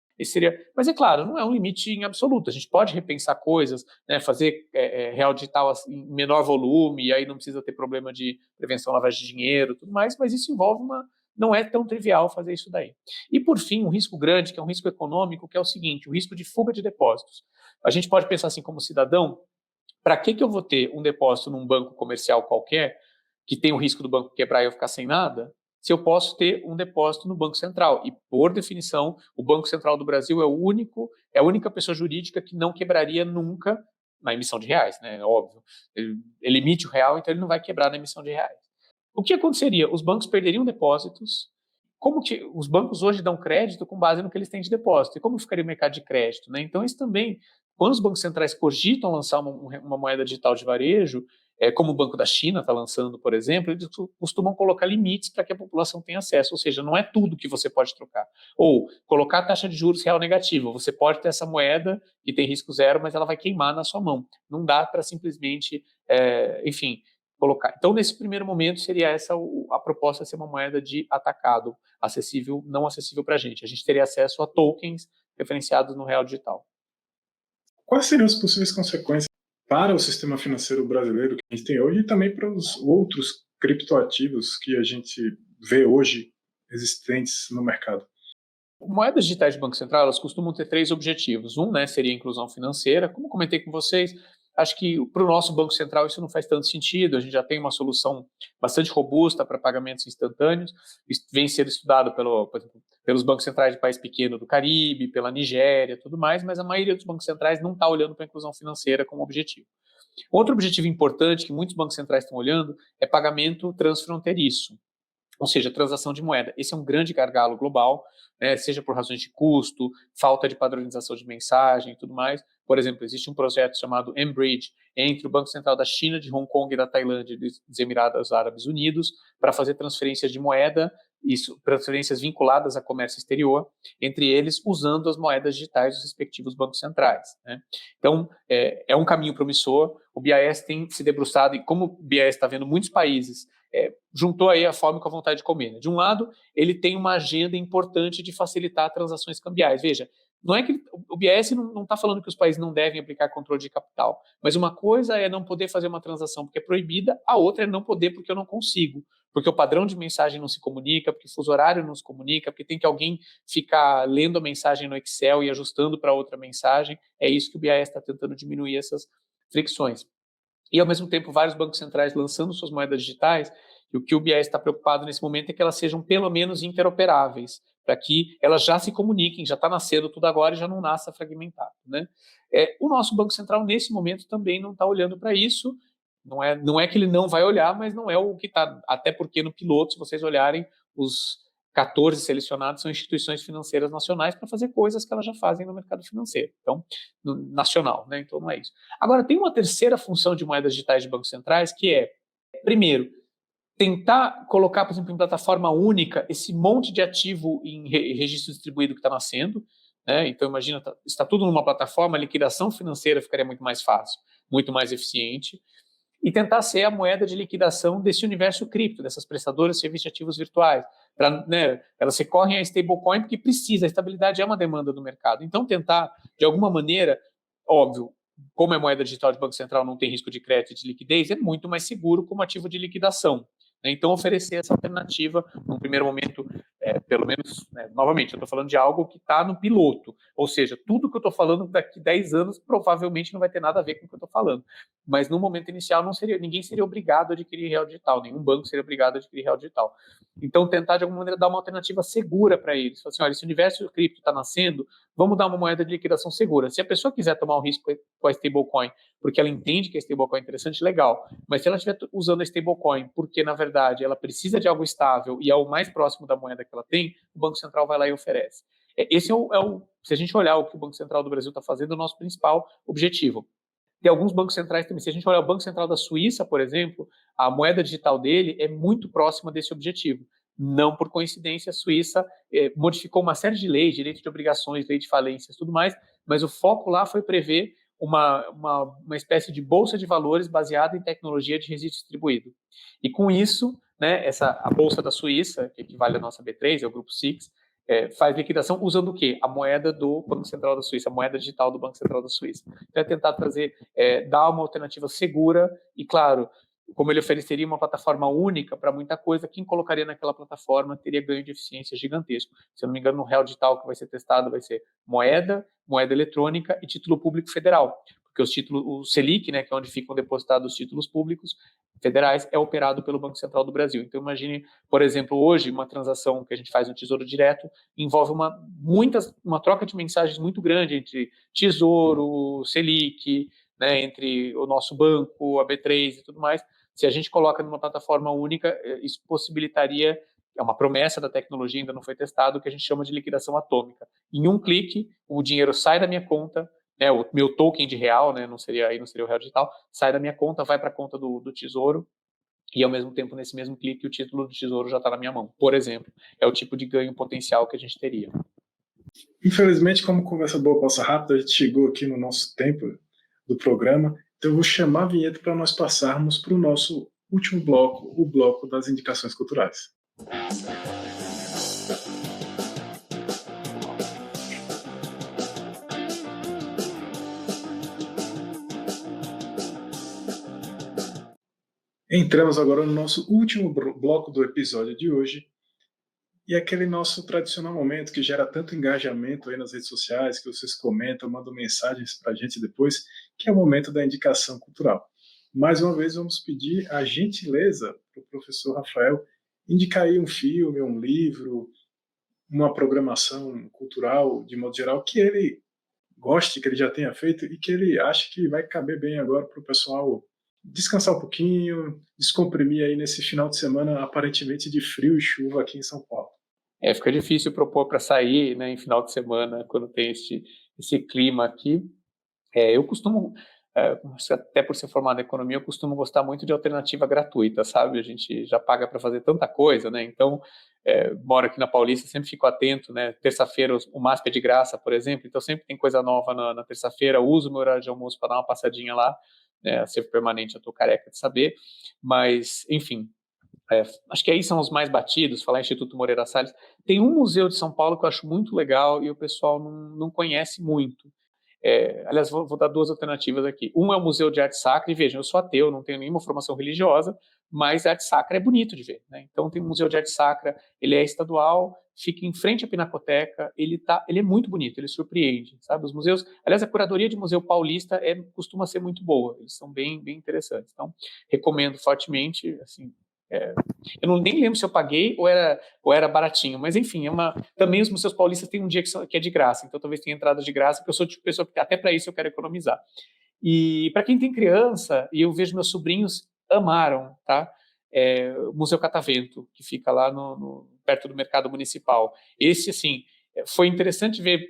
Mas é claro, não é um limite em absoluto. A gente pode repensar coisas, né, fazer real digital em menor volume, e aí não precisa ter problema de prevenção à lavagem de dinheiro, tudo mais, mas isso envolve não é tão trivial fazer isso daí. E, por fim, um risco grande, que é um risco econômico, que é o seguinte, o risco de fuga de depósitos. A gente pode pensar assim, como cidadão, para que eu vou ter um depósito num banco comercial qualquer, que tem o risco do banco quebrar e eu ficar sem nada, se eu posso ter um depósito no Banco Central? E, por definição, o Banco Central do Brasil é a única pessoa jurídica que não quebraria nunca na emissão de reais, né? Óbvio. Ele emite o real, então ele não vai quebrar na emissão de reais. O que aconteceria? Os bancos perderiam depósitos. Como que os bancos hoje dão crédito com base no que eles têm de depósito? E como ficaria o mercado de crédito, né? Então, isso também, quando os bancos centrais cogitam lançar uma moeda digital de varejo, como o Banco da China está lançando, por exemplo, eles costumam colocar limites para que a população tenha acesso, ou seja, não é tudo que você pode trocar. Ou colocar a taxa de juros real negativa, você pode ter essa moeda que tem risco zero, mas ela vai queimar na sua mão. Não dá para simplesmente, enfim, colocar. Então, nesse primeiro momento, seria essa a proposta de ser uma moeda de atacado, acessível, não acessível para a gente. A gente teria acesso a tokens referenciados no real digital. Quais seriam as possíveis consequências para o sistema financeiro brasileiro que a gente tem hoje e também para os outros criptoativos que a gente vê hoje existentes no mercado? Moedas digitais de Banco Central, elas costumam ter 3 objetivos. Um, né, seria a inclusão financeira. Como comentei com vocês, acho que para o nosso Banco Central isso não faz tanto sentido. A gente já tem uma solução bastante robusta para pagamentos instantâneos. Isso vem sendo estudado, por exemplo, pelos bancos centrais de país pequeno do Caribe, pela Nigéria, tudo mais, mas a maioria dos bancos centrais não está olhando para a inclusão financeira como objetivo. Outro objetivo importante que muitos bancos centrais estão olhando é pagamento transfronteiriço. Ou seja, transação de moeda. Esse é um grande gargalo global, né, seja por razões de custo, falta de padronização de mensagem e tudo mais. Por exemplo, existe um projeto chamado mBridge entre o Banco Central da China, de Hong Kong e da Tailândia e dos Emirados Árabes Unidos para fazer transferências de moeda, isso, transferências vinculadas a comércio exterior, entre eles usando as moedas digitais dos respectivos bancos centrais, né? Então, é um caminho promissor. O BIS tem se debruçado, e como o BIS está vendo muitos países juntou aí a fome com a vontade de comer, né? De um lado, ele tem uma agenda importante de facilitar transações cambiais. Veja, não é que o BIS não está falando que os países não devem aplicar controle de capital, mas uma coisa é não poder fazer uma transação porque é proibida, a outra é não poder porque eu não consigo, porque o padrão de mensagem não se comunica, porque o fuso horário não se comunica, porque tem que alguém ficar lendo a mensagem no Excel e ajustando para outra mensagem. É isso que o BIS está tentando diminuir essas fricções. E, ao mesmo tempo, vários bancos centrais lançando suas moedas digitais, e o que o BIS está preocupado nesse momento é que elas sejam, pelo menos, interoperáveis, para que elas já se comuniquem, já está nascendo tudo agora e já não nasça fragmentado, né? O nosso Banco Central, nesse momento, também não está olhando para isso. Não é que ele não vai olhar, mas não é o que está, até porque no piloto, se vocês olharem, os 14 selecionados são instituições financeiras nacionais para fazer coisas que elas já fazem no mercado financeiro, então, nacional, né? Então não é isso. Agora, tem uma terceira função de moedas digitais de bancos centrais, que é, primeiro, tentar colocar, por exemplo, em plataforma única esse monte de ativo em registro distribuído que está nascendo, né? Então, imagina, está tudo numa plataforma, a liquidação financeira ficaria muito mais fácil, muito mais eficiente, e tentar ser a moeda de liquidação desse universo cripto, dessas prestadoras de serviços de ativos virtuais. Né, elas recorrem a stablecoin porque precisa, a estabilidade é uma demanda do mercado. Então, tentar, de alguma maneira, óbvio, como é moeda digital de Banco Central, não tem risco de crédito e de liquidez, é muito mais seguro como ativo de liquidação. Né? Então, oferecer essa alternativa, num primeiro momento, pelo menos, né, novamente, eu estou falando de algo que está no piloto, ou seja, tudo que eu estou falando daqui 10 anos provavelmente não vai ter nada a ver com o que eu estou falando. Mas no momento inicial ninguém seria obrigado a adquirir real digital, nenhum banco seria obrigado a adquirir real digital. Então, tentar de alguma maneira dar uma alternativa segura para eles. Falar assim, olha, esse universo cripto está nascendo, vamos dar uma moeda de liquidação segura. Se a pessoa quiser tomar o risco com a stablecoin, porque ela entende que a stablecoin é interessante, legal. Mas se ela estiver usando a stablecoin porque, na verdade, ela precisa de algo estável e é o mais próximo da moeda que ela tem, o Banco Central vai lá e oferece. Esse se a gente olhar o que o Banco Central do Brasil está fazendo, é o nosso principal objetivo. Tem alguns bancos centrais também. Se a gente olhar o Banco Central da Suíça, por exemplo, a moeda digital dele é muito próxima desse objetivo. Não por coincidência, a Suíça modificou uma série de leis, direito de obrigações, lei de falências, tudo mais, mas o foco lá foi prever uma espécie de bolsa de valores baseada em tecnologia de registro distribuído. E com isso, né, a bolsa da Suíça, que equivale à nossa B3, é o grupo SIX, faz liquidação usando o quê? A moeda do Banco Central da Suíça, a moeda digital do Banco Central da Suíça. Então, é tentar dar uma alternativa segura e, claro, como ele ofereceria uma plataforma única para muita coisa, quem colocaria naquela plataforma teria ganho de eficiência gigantesco. Se eu não me engano, no real digital que vai ser testado vai ser moeda eletrônica e título público federal, porque o Selic, né, que é onde ficam depositados os títulos públicos federais, é operado pelo Banco Central do Brasil. Então, imagine, por exemplo, hoje, uma transação que a gente faz no Tesouro Direto envolve uma troca de mensagens muito grande entre Tesouro, Selic, né, entre o nosso banco, a B3 e tudo mais. Se a gente coloca numa plataforma única, isso possibilitaria, é uma promessa da tecnologia, ainda não foi testado, o que a gente chama de liquidação atômica. Em um clique, o dinheiro sai da minha conta, né, o meu token de real, né, não seria o real digital, sai da minha conta, vai para a conta do Tesouro, e ao mesmo tempo, nesse mesmo clique, o título do Tesouro já está na minha mão. Por exemplo, é o tipo de ganho potencial que a gente teria. Infelizmente, como conversa boa passa rápido, a gente chegou aqui no nosso tempo do programa, então eu vou chamar a vinheta para nós passarmos para o nosso último bloco, o bloco das indicações culturais. Entramos agora no nosso último bloco do episódio de hoje, e aquele nosso tradicional momento que gera tanto engajamento aí nas redes sociais, que vocês comentam, mandam mensagens para a gente depois, que é o momento da indicação cultural. Mais uma vez, vamos pedir a gentileza para o professor Rafael indicar aí um filme, um livro, uma programação cultural, de modo geral, que ele goste, que ele já tenha feito e que ele ache que vai caber bem agora para o pessoal descansar um pouquinho, descomprimir aí nesse final de semana aparentemente de frio e chuva aqui em São Paulo. Fica difícil propor para sair, né, em final de semana, quando tem esse clima aqui. Eu costumo, até por ser formado em economia, eu costumo gostar muito de alternativa gratuita, sabe? A gente já paga para fazer tanta coisa, né? Então, moro aqui na Paulista, sempre fico atento, né? Terça-feira o MASP é de graça, por exemplo, então sempre tem coisa nova na terça-feira, uso o meu horário de almoço para dar uma passadinha lá, né? Acervo permanente, eu estou careca de saber, mas, enfim, acho que aí são os mais batidos, falar Instituto Moreira Salles. Tem um museu de São Paulo que eu acho muito legal e o pessoal não conhece muito. Aliás, vou dar duas alternativas aqui. Um é o Museu de Arte Sacra, e vejam, eu sou ateu, não tenho nenhuma formação religiosa, mas a arte sacra é bonito de ver, né? Então tem o Museu de Arte Sacra, ele é estadual, fica em frente à Pinacoteca, ele é muito bonito, ele surpreende, sabe? Os museus, aliás, a curadoria de museu paulista costuma ser muito boa, eles são bem, bem interessantes. Então, recomendo fortemente, assim, eu nem lembro se eu paguei ou era baratinho, mas enfim, também os museus paulistas têm um dia que é de graça, então talvez tenha entradas de graça, porque eu sou tipo de pessoa que até para isso eu quero economizar. E para quem tem criança, e eu vejo meus sobrinhos amaram, tá? O Museu Catavento, que fica lá perto do Mercado Municipal. Esse, assim, foi interessante ver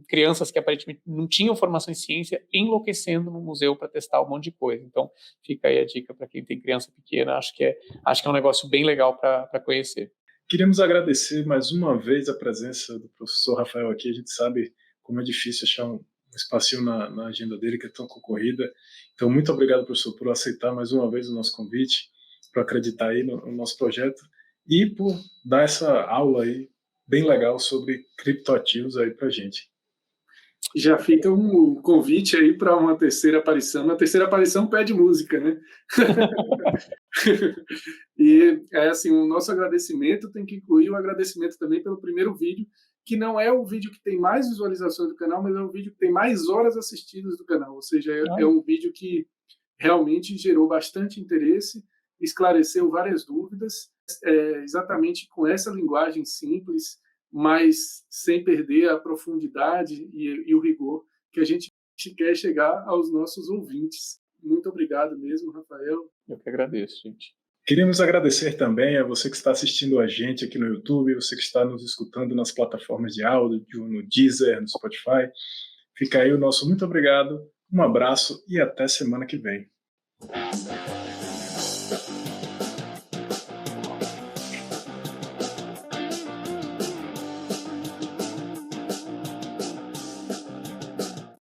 crianças que aparentemente não tinham formação em ciência enlouquecendo no museu para testar um monte de coisa. Então, fica aí a dica para quem tem criança pequena. Acho que é um negócio bem legal para conhecer. Queríamos agradecer mais uma vez a presença do professor Rafael aqui. A gente sabe como é difícil achar um espacinho na agenda dele, que é tão concorrida. Então, muito obrigado, professor, por aceitar mais uma vez o nosso convite, por acreditar aí no nosso projeto e por dar essa aula aí bem legal sobre criptoativos aí para a gente. Já fica um convite aí para uma terceira aparição. Na terceira aparição pede música, né? E assim, o nosso agradecimento tem que incluir o agradecimento também pelo primeiro vídeo, que não é o vídeo que tem mais visualizações do canal, mas é o vídeo que tem mais horas assistidas do canal. Ou seja, é um vídeo que realmente gerou bastante interesse, esclareceu várias dúvidas, exatamente com essa linguagem simples, mas sem perder a profundidade e o rigor que a gente quer chegar aos nossos ouvintes. Muito obrigado mesmo, Rafael. Eu que agradeço, gente. Queríamos agradecer também a você que está assistindo a gente aqui no YouTube, você que está nos escutando nas plataformas de áudio, no Deezer, no Spotify. Fica aí o nosso muito obrigado, um abraço e até semana que vem.